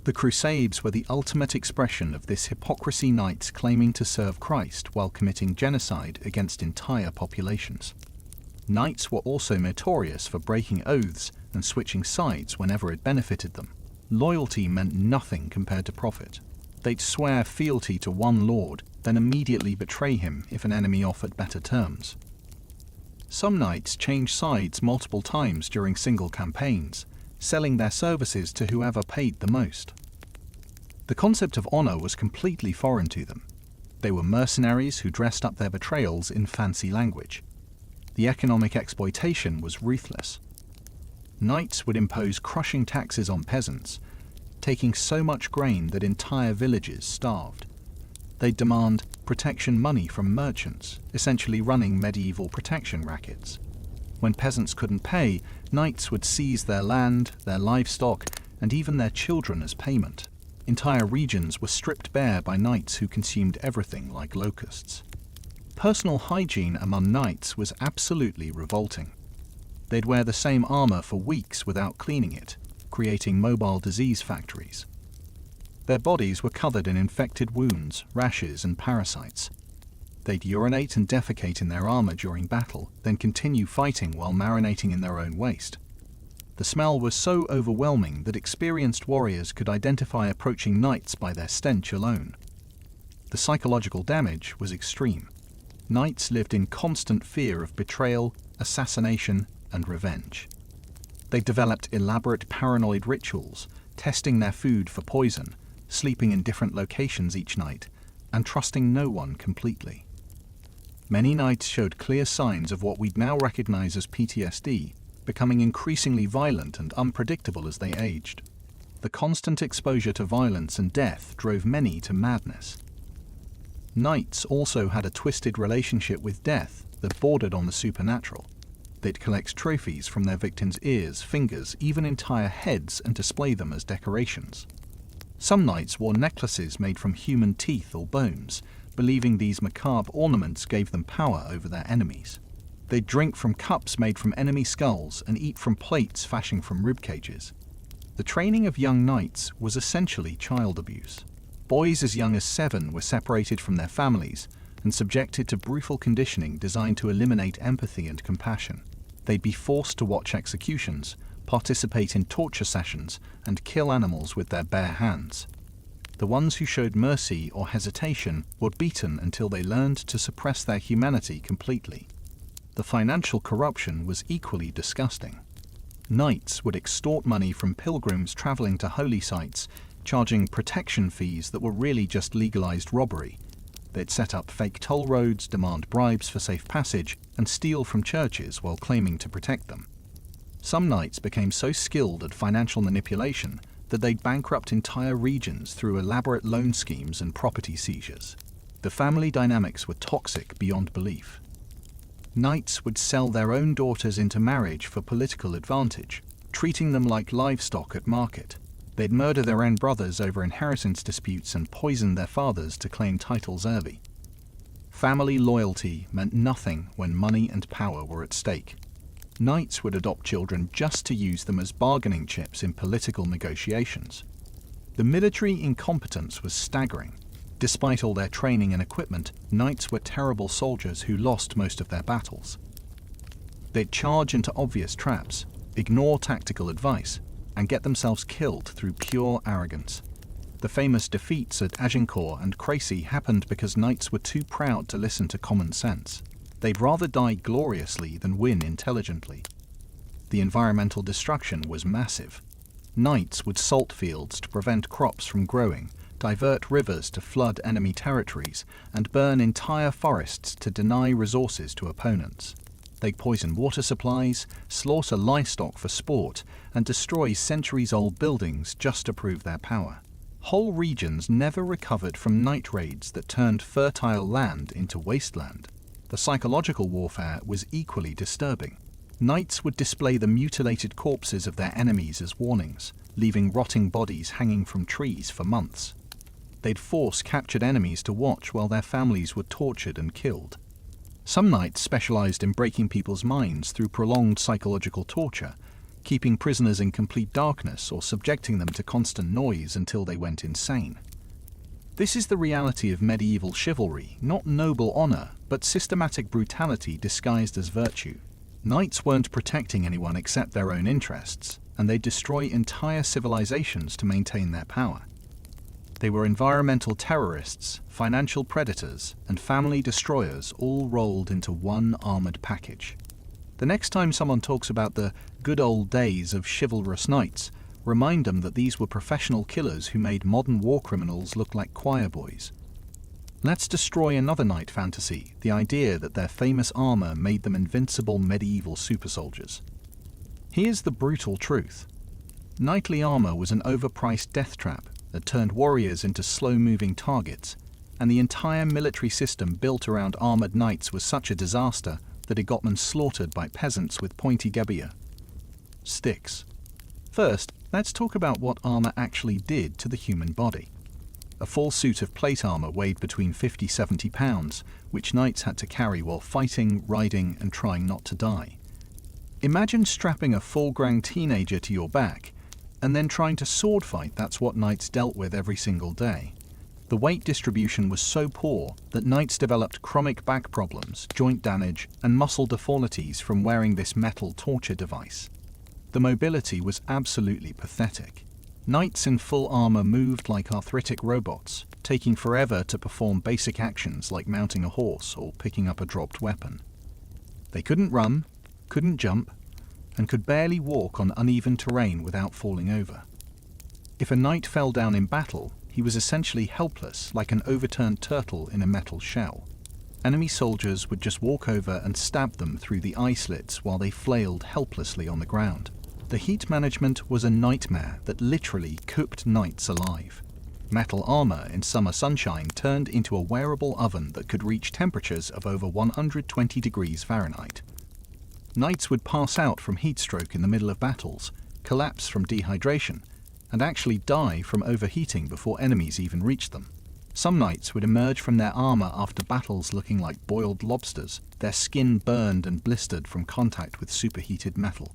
The Crusades were the ultimate expression of this hypocrisy, knights claiming to serve Christ while committing genocide against entire populations. Knights were also notorious for breaking oaths and switching sides whenever it benefited them. Loyalty meant nothing compared to profit. They'd swear fealty to one lord, then immediately betray him if an enemy offered better terms. Some knights changed sides multiple times during single campaigns, selling their services to whoever paid the most. The concept of honor was completely foreign to them. They were mercenaries who dressed up their betrayals in fancy language. The economic exploitation was ruthless. Knights would impose crushing taxes on peasants, taking so much grain that entire villages starved. They'd demand protection money from merchants, essentially running medieval protection rackets. When peasants couldn't pay, knights would seize their land, their livestock, and even their children as payment. Entire regions were stripped bare by knights who consumed everything like locusts. Personal hygiene among knights was absolutely revolting. They'd wear the same armor for weeks without cleaning it, creating mobile disease factories. Their bodies were covered in infected wounds, rashes, and parasites. They'd urinate and defecate in their armor during battle, then continue fighting while marinating in their own waste. The smell was so overwhelming that experienced warriors could identify approaching knights by their stench alone. The psychological damage was extreme. Knights lived in constant fear of betrayal, assassination, and revenge. They developed elaborate paranoid rituals, testing their food for poison, sleeping in different locations each night, and trusting no one completely. Many knights showed clear signs of what we'd now recognize as PTSD, becoming increasingly violent and unpredictable as they aged. The constant exposure to violence and death drove many to madness. Knights also had a twisted relationship with death that bordered on the supernatural. They'd collect trophies from their victims' ears, fingers, even entire heads, and display them as decorations. Some knights wore necklaces made from human teeth or bones, believing these macabre ornaments gave them power over their enemies. They'd drink from cups made from enemy skulls and eat from plates fashioned from rib cages. The training of young knights was essentially child abuse. Boys as young as 7 were separated from their families and subjected to brutal conditioning designed to eliminate empathy and compassion. They'd be forced to watch executions, participate in torture sessions, and kill animals with their bare hands. The ones who showed mercy or hesitation were beaten until they learned to suppress their humanity completely. The financial corruption was equally disgusting. Knights would extort money from pilgrims traveling to holy sites, charging protection fees that were really just legalized robbery. They'd set up fake toll roads, demand bribes for safe passage, and steal from churches while claiming to protect them. Some knights became so skilled at financial manipulation that they'd bankrupt entire regions through elaborate loan schemes and property seizures. The family dynamics were toxic beyond belief. Knights would sell their own daughters into marriage for political advantage, treating them like livestock at market. They'd murder their own brothers over inheritance disputes and poison their fathers to claim titles early. Family loyalty meant nothing when money and power were at stake. Knights would adopt children just to use them as bargaining chips in political negotiations. The military incompetence was staggering. Despite all their training and equipment, knights were terrible soldiers who lost most of their battles. They'd charge into obvious traps, ignore tactical advice, and get themselves killed through pure arrogance. The famous defeats at Agincourt and Crécy happened because knights were too proud to listen to common sense. They'd rather die gloriously than win intelligently. The environmental destruction was massive. Knights would salt fields to prevent crops from growing, divert rivers to flood enemy territories, and burn entire forests to deny resources to opponents. They'd poison water supplies, slaughter livestock for sport, and destroy centuries-old buildings just to prove their power. Whole regions never recovered from knight raids that turned fertile land into wasteland. The psychological warfare was equally disturbing. Knights would display the mutilated corpses of their enemies as warnings, leaving rotting bodies hanging from trees for months. They'd force captured enemies to watch while their families were tortured and killed. Some knights specialized in breaking people's minds through prolonged psychological torture, keeping prisoners in complete darkness or subjecting them to constant noise until they went insane. This is the reality of medieval chivalry, not noble honor, but systematic brutality disguised as virtue. Knights weren't protecting anyone except their own interests, and they'd destroy entire civilizations to maintain their power. They were environmental terrorists, financial predators, and family destroyers all rolled into one armored package. The next time someone talks about the good old days of chivalrous knights, remind them that these were professional killers who made modern war criminals look like choir boys. Let's destroy another knight fantasy, the idea that their famous armor made them invincible medieval super soldiers. Here's the brutal truth. Knightly armor was an overpriced death trap that turned warriors into slow-moving targets, and the entire military system built around armored knights was such a disaster, that had gotten slaughtered by peasants with pointy gebier sticks. First, let's talk about what armor actually did to the human body. A full suit of plate armor weighed between 50–70 pounds, which knights had to carry while fighting, riding, and trying not to die. Imagine strapping a full-grown teenager to your back, and then trying to sword fight. That's what knights dealt with every single day. The weight distribution was so poor that knights developed chronic back problems, joint damage, and muscle deformities from wearing this metal torture device. The mobility was absolutely pathetic. Knights in full armor moved like arthritic robots, taking forever to perform basic actions like mounting a horse or picking up a dropped weapon. They couldn't run, couldn't jump, and could barely walk on uneven terrain without falling over. If a knight fell down in battle, he was essentially helpless, like an overturned turtle in a metal shell. Enemy soldiers would just walk over and stab them through the eye slits while they flailed helplessly on the ground. The heat management was a nightmare that literally cooked knights alive. Metal armor in summer sunshine turned into a wearable oven that could reach temperatures of over 120 degrees Fahrenheit. Knights would pass out from heat stroke in the middle of battles, collapse from dehydration, and actually die from overheating before enemies even reached them. Some knights would emerge from their armor after battles looking like boiled lobsters, their skin burned and blistered from contact with superheated metal.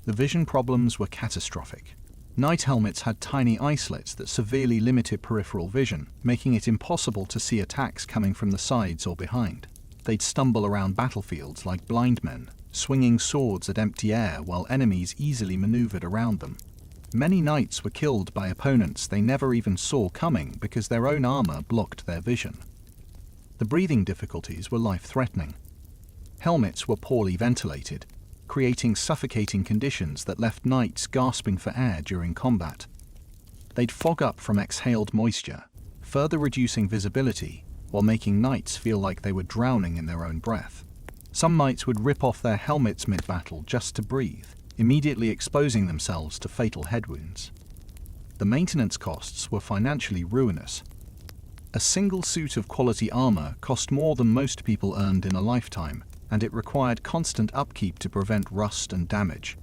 The vision problems were catastrophic. Knight helmets had tiny eye slits that severely limited peripheral vision, making it impossible to see attacks coming from the sides or behind. They'd stumble around battlefields like blind men, swinging swords at empty air while enemies easily maneuvered around them. Many knights were killed by opponents they never even saw coming because their own armor blocked their vision. The breathing difficulties were life-threatening. Helmets were poorly ventilated, creating suffocating conditions that left knights gasping for air during combat. They'd fog up from exhaled moisture, further reducing visibility while making knights feel like they were drowning in their own breath. Some knights would rip off their helmets mid-battle just to breathe, immediately exposing themselves to fatal head wounds. The maintenance costs were financially ruinous. A single suit of quality armor cost more than most people earned in a lifetime, and it required constant upkeep to prevent rust and damage.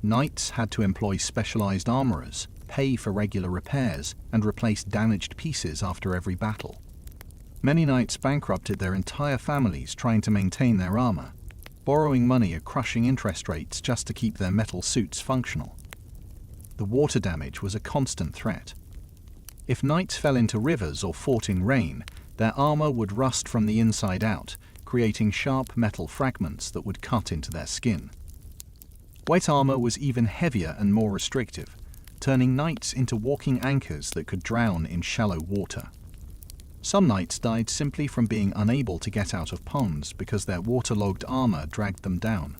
Knights had to employ specialized armorers, pay for regular repairs, and replace damaged pieces after every battle. Many knights bankrupted their entire families trying to maintain their armor, borrowing money at crushing interest rates just to keep their metal suits functional. The water damage was a constant threat. If knights fell into rivers or fought in rain, their armor would rust from the inside out, creating sharp metal fragments that would cut into their skin. Weight armor was even heavier and more restrictive, turning knights into walking anchors that could drown in shallow water. Some knights died simply from being unable to get out of ponds because their waterlogged armor dragged them down.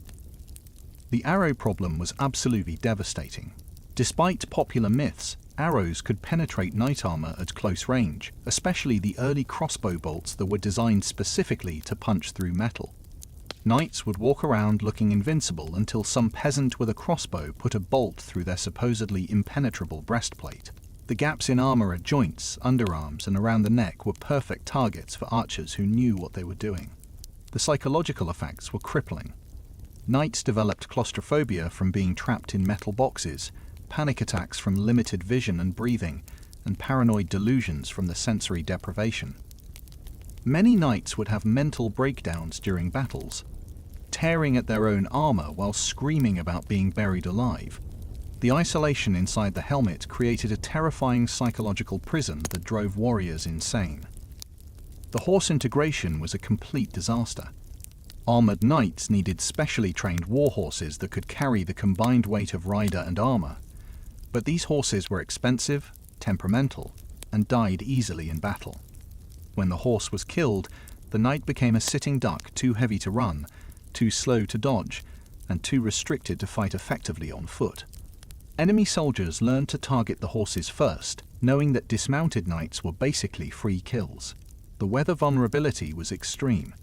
The arrow problem was absolutely devastating. Despite popular myths, arrows could penetrate knight armor at close range, especially the early crossbow bolts that were designed specifically to punch through metal. Knights would walk around looking invincible until some peasant with a crossbow put a bolt through their supposedly impenetrable breastplate. The gaps in armor at joints, underarms, and around the neck were perfect targets for archers who knew what they were doing. The psychological effects were crippling. Knights developed claustrophobia from being trapped in metal boxes, panic attacks from limited vision and breathing, and paranoid delusions from the sensory deprivation. Many knights would have mental breakdowns during battles, tearing at their own armor while screaming about being buried alive. The isolation inside the helmet created a terrifying psychological prison that drove warriors insane. The horse integration was a complete disaster. Armored knights needed specially trained war horses that could carry the combined weight of rider and armor. But these horses were expensive, temperamental, and died easily in battle. When the horse was killed, the knight became a sitting duck too heavy to run, too slow to dodge, and too restricted to fight effectively on foot. Enemy soldiers learned to target the horses first, knowing that dismounted knights were basically free kills. The weather vulnerability was extreme.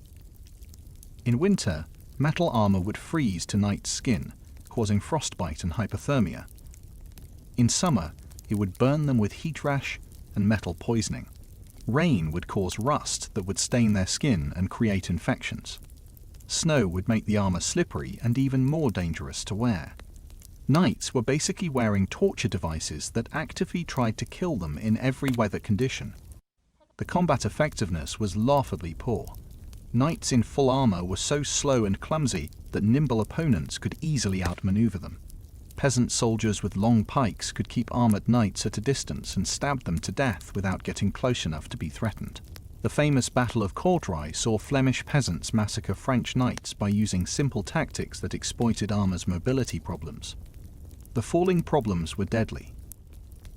In winter, metal armor would freeze to knight's skin, causing frostbite and hypothermia. In summer, it would burn them with heat rash and metal poisoning. Rain would cause rust that would stain their skin and create infections. Snow would make the armor slippery and even more dangerous to wear. Knights were basically wearing torture devices that actively tried to kill them in every weather condition. The combat effectiveness was laughably poor. Knights in full armor were so slow and clumsy that nimble opponents could easily outmaneuver them. Peasant soldiers with long pikes could keep armored knights at a distance and stab them to death without getting close enough to be threatened. The famous Battle of Courtrai saw Flemish peasants massacre French knights by using simple tactics that exploited armor's mobility problems. The falling problems were deadly.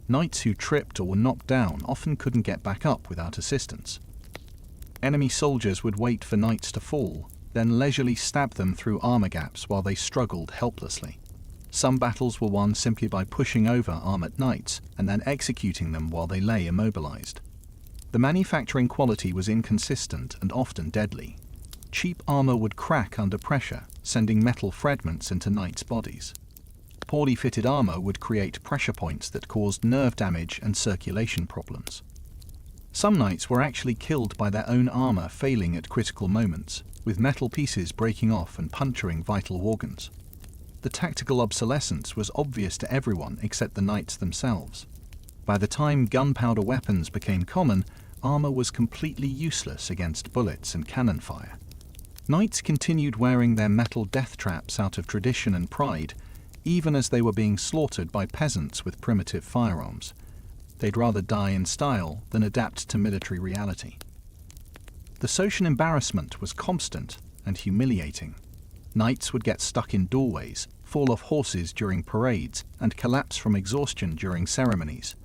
Knights who tripped or were knocked down often couldn't get back up without assistance. Enemy soldiers would wait for knights to fall, then leisurely stab them through armor gaps while they struggled helplessly. Some battles were won simply by pushing over armored knights and then executing them while they lay immobilized. The manufacturing quality was inconsistent and often deadly. Cheap armor would crack under pressure, sending metal fragments into knights' bodies. Poorly fitted armor would create pressure points that caused nerve damage and circulation problems. Some knights were actually killed by their own armor failing at critical moments, with metal pieces breaking off and puncturing vital organs. The tactical obsolescence was obvious to everyone except the knights themselves. By the time gunpowder weapons became common, armor was completely useless against bullets and cannon fire. Knights continued wearing their metal death traps out of tradition and pride, even as they were being slaughtered by peasants with primitive firearms. They'd rather die in style than adapt to military reality. The social embarrassment was constant and humiliating. Knights would get stuck in doorways, fall off horses during parades, and collapse from exhaustion during ceremonies.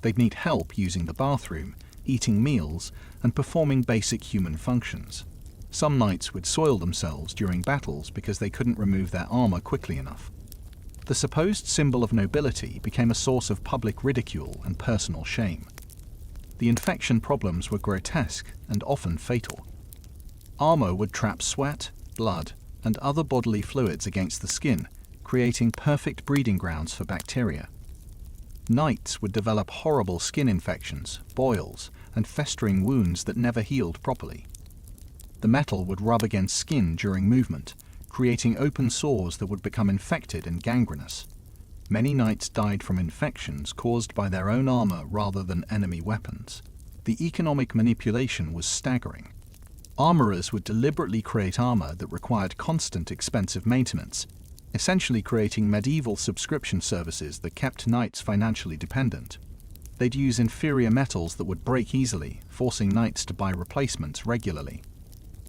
They'd need help using the bathroom, eating meals, and performing basic human functions. Some knights would soil themselves during battles because they couldn't remove their armor quickly enough. The supposed symbol of nobility became a source of public ridicule and personal shame. The infection problems were grotesque and often fatal. Armor would trap sweat, blood, and other bodily fluids against the skin, creating perfect breeding grounds for bacteria. Knights would develop horrible skin infections, boils, and festering wounds that never healed properly. The metal would rub against skin during movement, creating open sores that would become infected and gangrenous. Many knights died from infections caused by their own armor rather than enemy weapons. The economic manipulation was staggering. Armorers would deliberately create armor that required constant expensive maintenance, essentially creating medieval subscription services that kept knights financially dependent. They'd use inferior metals that would break easily, forcing knights to buy replacements regularly.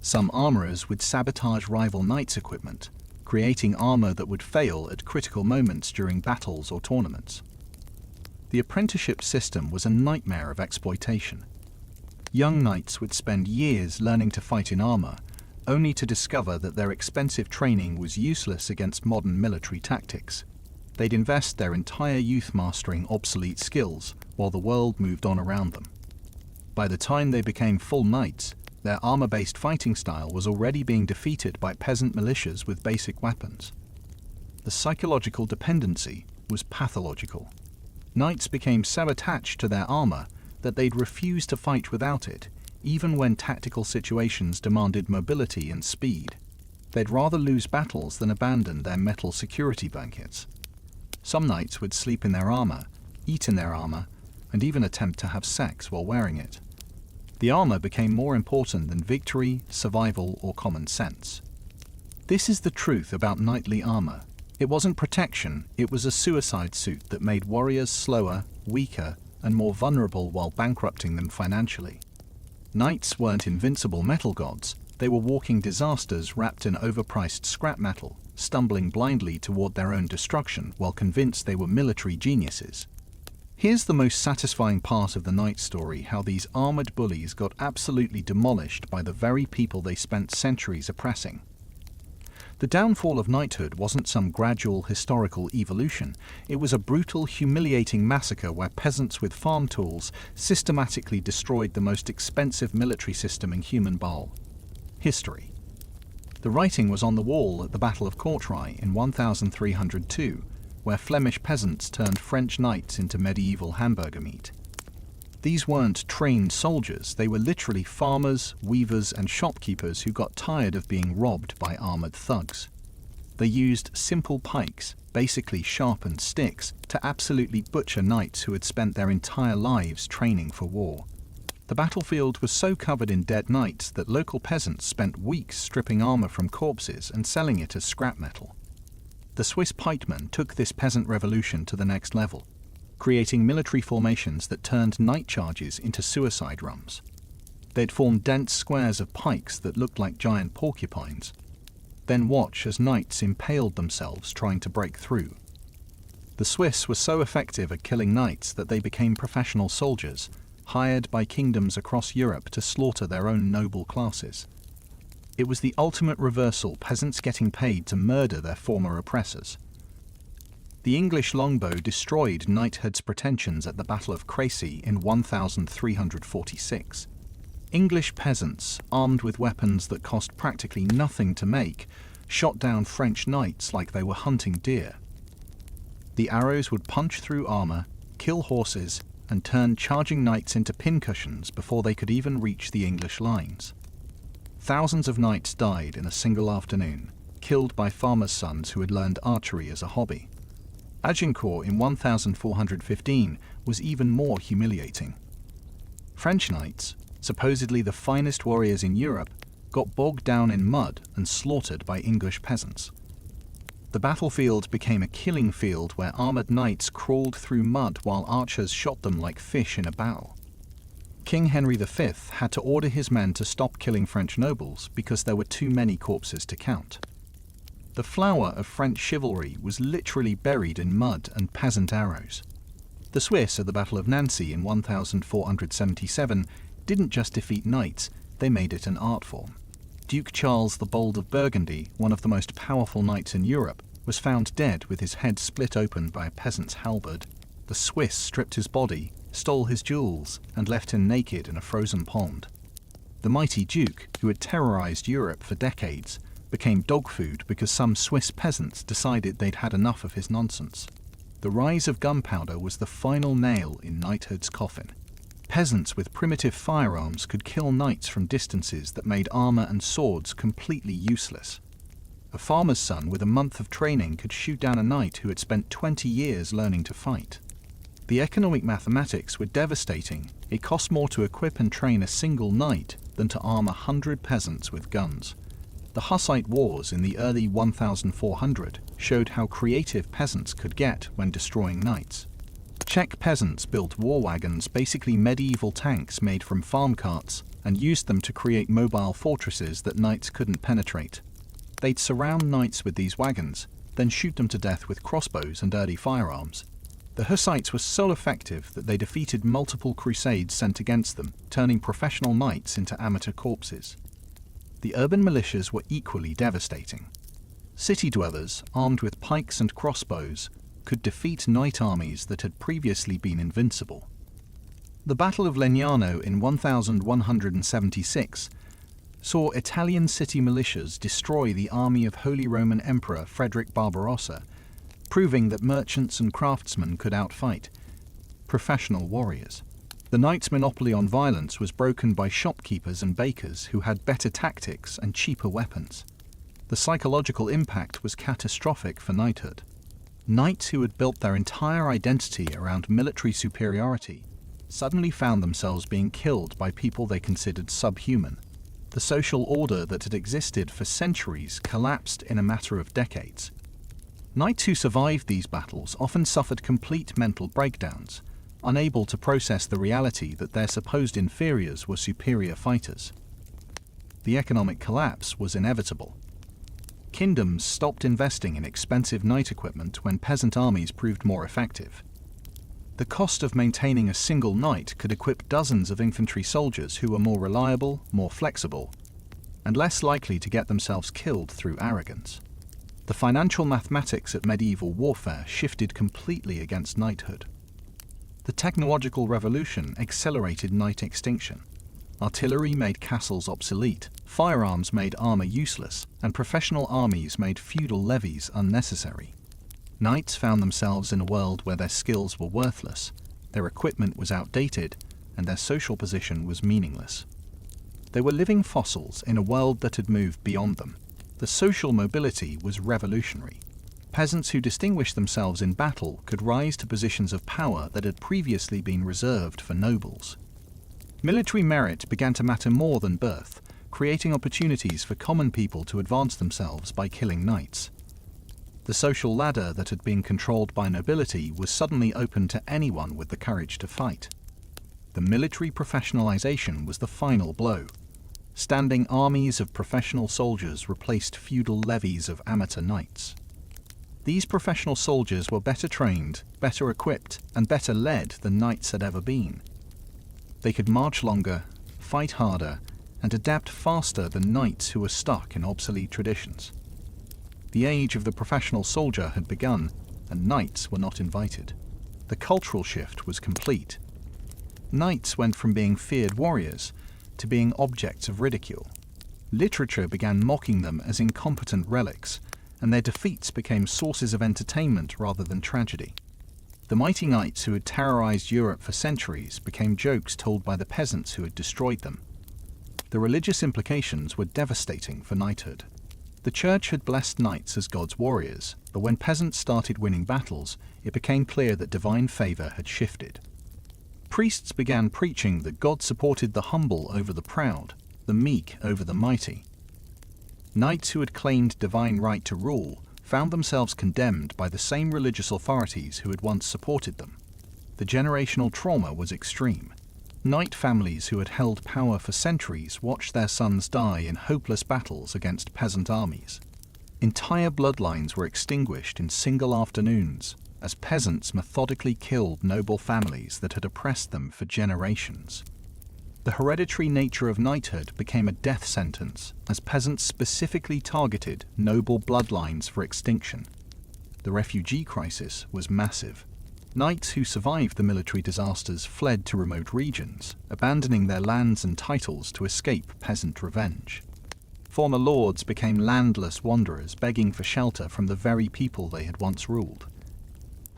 Some armorers would sabotage rival knights' equipment, creating armor that would fail at critical moments during battles or tournaments. The apprenticeship system was a nightmare of exploitation. Young knights would spend years learning to fight in armor, only to discover that their expensive training was useless against modern military tactics. They'd invest their entire youth mastering obsolete skills while the world moved on around them. By the time they became full knights, their armor-based fighting style was already being defeated by peasant militias with basic weapons. The psychological dependency was pathological. Knights became so attached to their armor that they'd refuse to fight without it, even when tactical situations demanded mobility and speed. They'd rather lose battles than abandon their metal security blankets. Some knights would sleep in their armor, eat in their armor, and even attempt to have sex while wearing it. The armor became more important than victory, survival, or common sense. This is the truth about knightly armor. It wasn't protection, it was a suicide suit that made warriors slower, weaker, and more vulnerable while bankrupting them financially. Knights weren't invincible metal gods, they were walking disasters wrapped in overpriced scrap metal, stumbling blindly toward their own destruction while convinced they were military geniuses. Here's the most satisfying part of the knight story: how these armored bullies got absolutely demolished by the very people they spent centuries oppressing. The downfall of knighthood wasn't some gradual historical evolution. It was a brutal, humiliating massacre where peasants with farm tools systematically destroyed the most expensive military system in human bowel: history. The writing was on the wall at the Battle of Courtrai in 1302, where Flemish peasants turned French knights into medieval hamburger meat. These weren't trained soldiers, they were literally farmers, weavers, and shopkeepers who got tired of being robbed by armored thugs. They used simple pikes, basically sharpened sticks, to absolutely butcher knights who had spent their entire lives training for war. The battlefield was so covered in dead knights that local peasants spent weeks stripping armor from corpses and selling it as scrap metal. The Swiss pikemen took this peasant revolution to the next level, creating military formations that turned night charges into suicide rums. They'd form dense squares of pikes that looked like giant porcupines, then watch as knights impaled themselves trying to break through. The Swiss were so effective at killing knights that they became professional soldiers, hired by kingdoms across Europe to slaughter their own noble classes. It was the ultimate reversal, peasants getting paid to murder their former oppressors. The English longbow destroyed knighthoods' pretensions at the Battle of Crécy in 1346. English peasants, armed with weapons that cost practically nothing to make, shot down French knights like they were hunting deer. The arrows would punch through armor, kill horses, and turn charging knights into pincushions before they could even reach the English lines. Thousands of knights died in a single afternoon, killed by farmers' sons who had learned archery as a hobby. Agincourt in 1415 was even more humiliating. French knights, supposedly the finest warriors in Europe, got bogged down in mud and slaughtered by English peasants. The battlefield became a killing field where armored knights crawled through mud while archers shot them like fish in a barrel. King Henry V had to order his men to stop killing French nobles because there were too many corpses to count. The flower of French chivalry was literally buried in mud and peasant arrows. The Swiss at the Battle of Nancy in 1477 didn't just defeat knights, they made it an art form. Duke Charles the Bold of Burgundy, one of the most powerful knights in Europe, was found dead with his head split open by a peasant's halberd. The Swiss stripped his body, stole his jewels, and left him naked in a frozen pond. The mighty Duke, who had terrorized Europe for decades, became dog food because some Swiss peasants decided they'd had enough of his nonsense. The rise of gunpowder was the final nail in knighthood's coffin. Peasants with primitive firearms could kill knights from distances that made armor and swords completely useless. A farmer's son with a month of training could shoot down a knight who had spent 20 years learning to fight. The economic mathematics were devastating. It cost more to equip and train a single knight than to arm 100 peasants with guns. The Hussite Wars in the early 1400 showed how creative peasants could get when destroying knights. Czech peasants built war wagons, basically medieval tanks made from farm carts, and used them to create mobile fortresses that knights couldn't penetrate. They'd surround knights with these wagons, then shoot them to death with crossbows and early firearms. The Hussites were so effective that they defeated multiple crusades sent against them, turning professional knights into amateur corpses. The urban militias were equally devastating. City dwellers, armed with pikes and crossbows, could defeat knight armies that had previously been invincible. The Battle of Legnano in 1176 saw Italian city militias destroy the army of Holy Roman Emperor Frederick Barbarossa, proving that merchants and craftsmen could outfight professional warriors. The knights' monopoly on violence was broken by shopkeepers and bakers who had better tactics and cheaper weapons. The psychological impact was catastrophic for knighthood. Knights who had built their entire identity around military superiority suddenly found themselves being killed by people they considered subhuman. The social order that had existed for centuries collapsed in a matter of decades. Knights who survived these battles often suffered complete mental breakdowns, unable to process the reality that their supposed inferiors were superior fighters. The economic collapse was inevitable. Kingdoms stopped investing in expensive knight equipment when peasant armies proved more effective. The cost of maintaining a single knight could equip dozens of infantry soldiers who were more reliable, more flexible, and less likely to get themselves killed through arrogance. The financial mathematics of medieval warfare shifted completely against knighthood. The technological revolution accelerated knight extinction. Artillery made castles obsolete, firearms made armor useless, and professional armies made feudal levies unnecessary. Knights found themselves in a world where their skills were worthless, their equipment was outdated, and their social position was meaningless. They were living fossils in a world that had moved beyond them. The social mobility was revolutionary. Peasants who distinguished themselves in battle could rise to positions of power that had previously been reserved for nobles. Military merit began to matter more than birth, creating opportunities for common people to advance themselves by killing knights. The social ladder that had been controlled by nobility was suddenly open to anyone with the courage to fight. The military professionalization was the final blow. Standing armies of professional soldiers replaced feudal levies of amateur knights. These professional soldiers were better trained, better equipped, and better led than knights had ever been. They could march longer, fight harder, and adapt faster than knights who were stuck in obsolete traditions. The age of the professional soldier had begun, and knights were not invited. The cultural shift was complete. Knights went from being feared warriors to being objects of ridicule. Literature began mocking them as incompetent relics, and their defeats became sources of entertainment rather than tragedy. The mighty knights who had terrorized Europe for centuries became jokes told by the peasants who had destroyed them. The religious implications were devastating for knighthood. The church had blessed knights as God's warriors, but when peasants started winning battles, it became clear that divine favor had shifted. Priests began preaching that God supported the humble over the proud, the meek over the mighty. Knights who had claimed divine right to rule found themselves condemned by the same religious authorities who had once supported them. The generational trauma was extreme. Knight families who had held power for centuries watched their sons die in hopeless battles against peasant armies. Entire bloodlines were extinguished in single afternoons, as peasants methodically killed noble families that had oppressed them for generations. The hereditary nature of knighthood became a death sentence, as peasants specifically targeted noble bloodlines for extinction. The refugee crisis was massive. Knights who survived the military disasters fled to remote regions, abandoning their lands and titles to escape peasant revenge. Former lords became landless wanderers begging for shelter from the very people they had once ruled.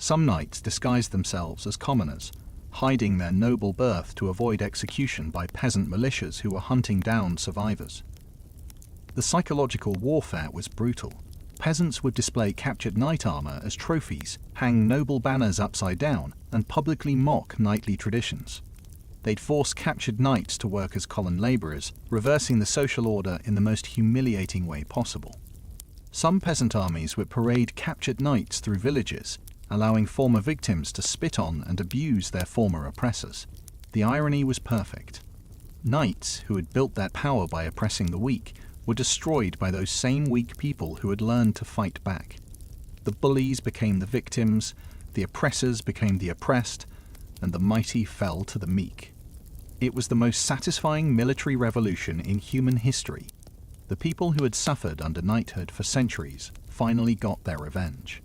Some knights disguised themselves as commoners, hiding their noble birth to avoid execution by peasant militias who were hunting down survivors. The psychological warfare was brutal. Peasants would display captured knight armor as trophies, hang noble banners upside down, and publicly mock knightly traditions. They'd force captured knights to work as common laborers, reversing the social order in the most humiliating way possible. Some peasant armies would parade captured knights through villages, allowing former victims to spit on and abuse their former oppressors. The irony was perfect. Knights, who had built their power by oppressing the weak, were destroyed by those same weak people who had learned to fight back. The bullies became the victims, the oppressors became the oppressed, and the mighty fell to the meek. It was the most satisfying military revolution in human history. The people who had suffered under knighthood for centuries finally got their revenge.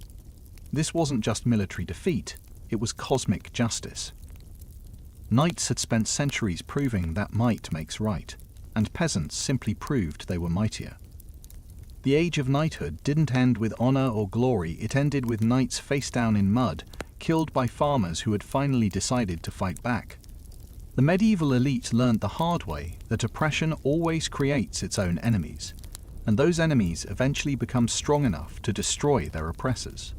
This wasn't just military defeat, it was cosmic justice. Knights had spent centuries proving that might makes right, and peasants simply proved they were mightier. The age of knighthood didn't end with honor or glory, it ended with knights face down in mud, killed by farmers who had finally decided to fight back. The medieval elite learned the hard way that oppression always creates its own enemies, and those enemies eventually become strong enough to destroy their oppressors.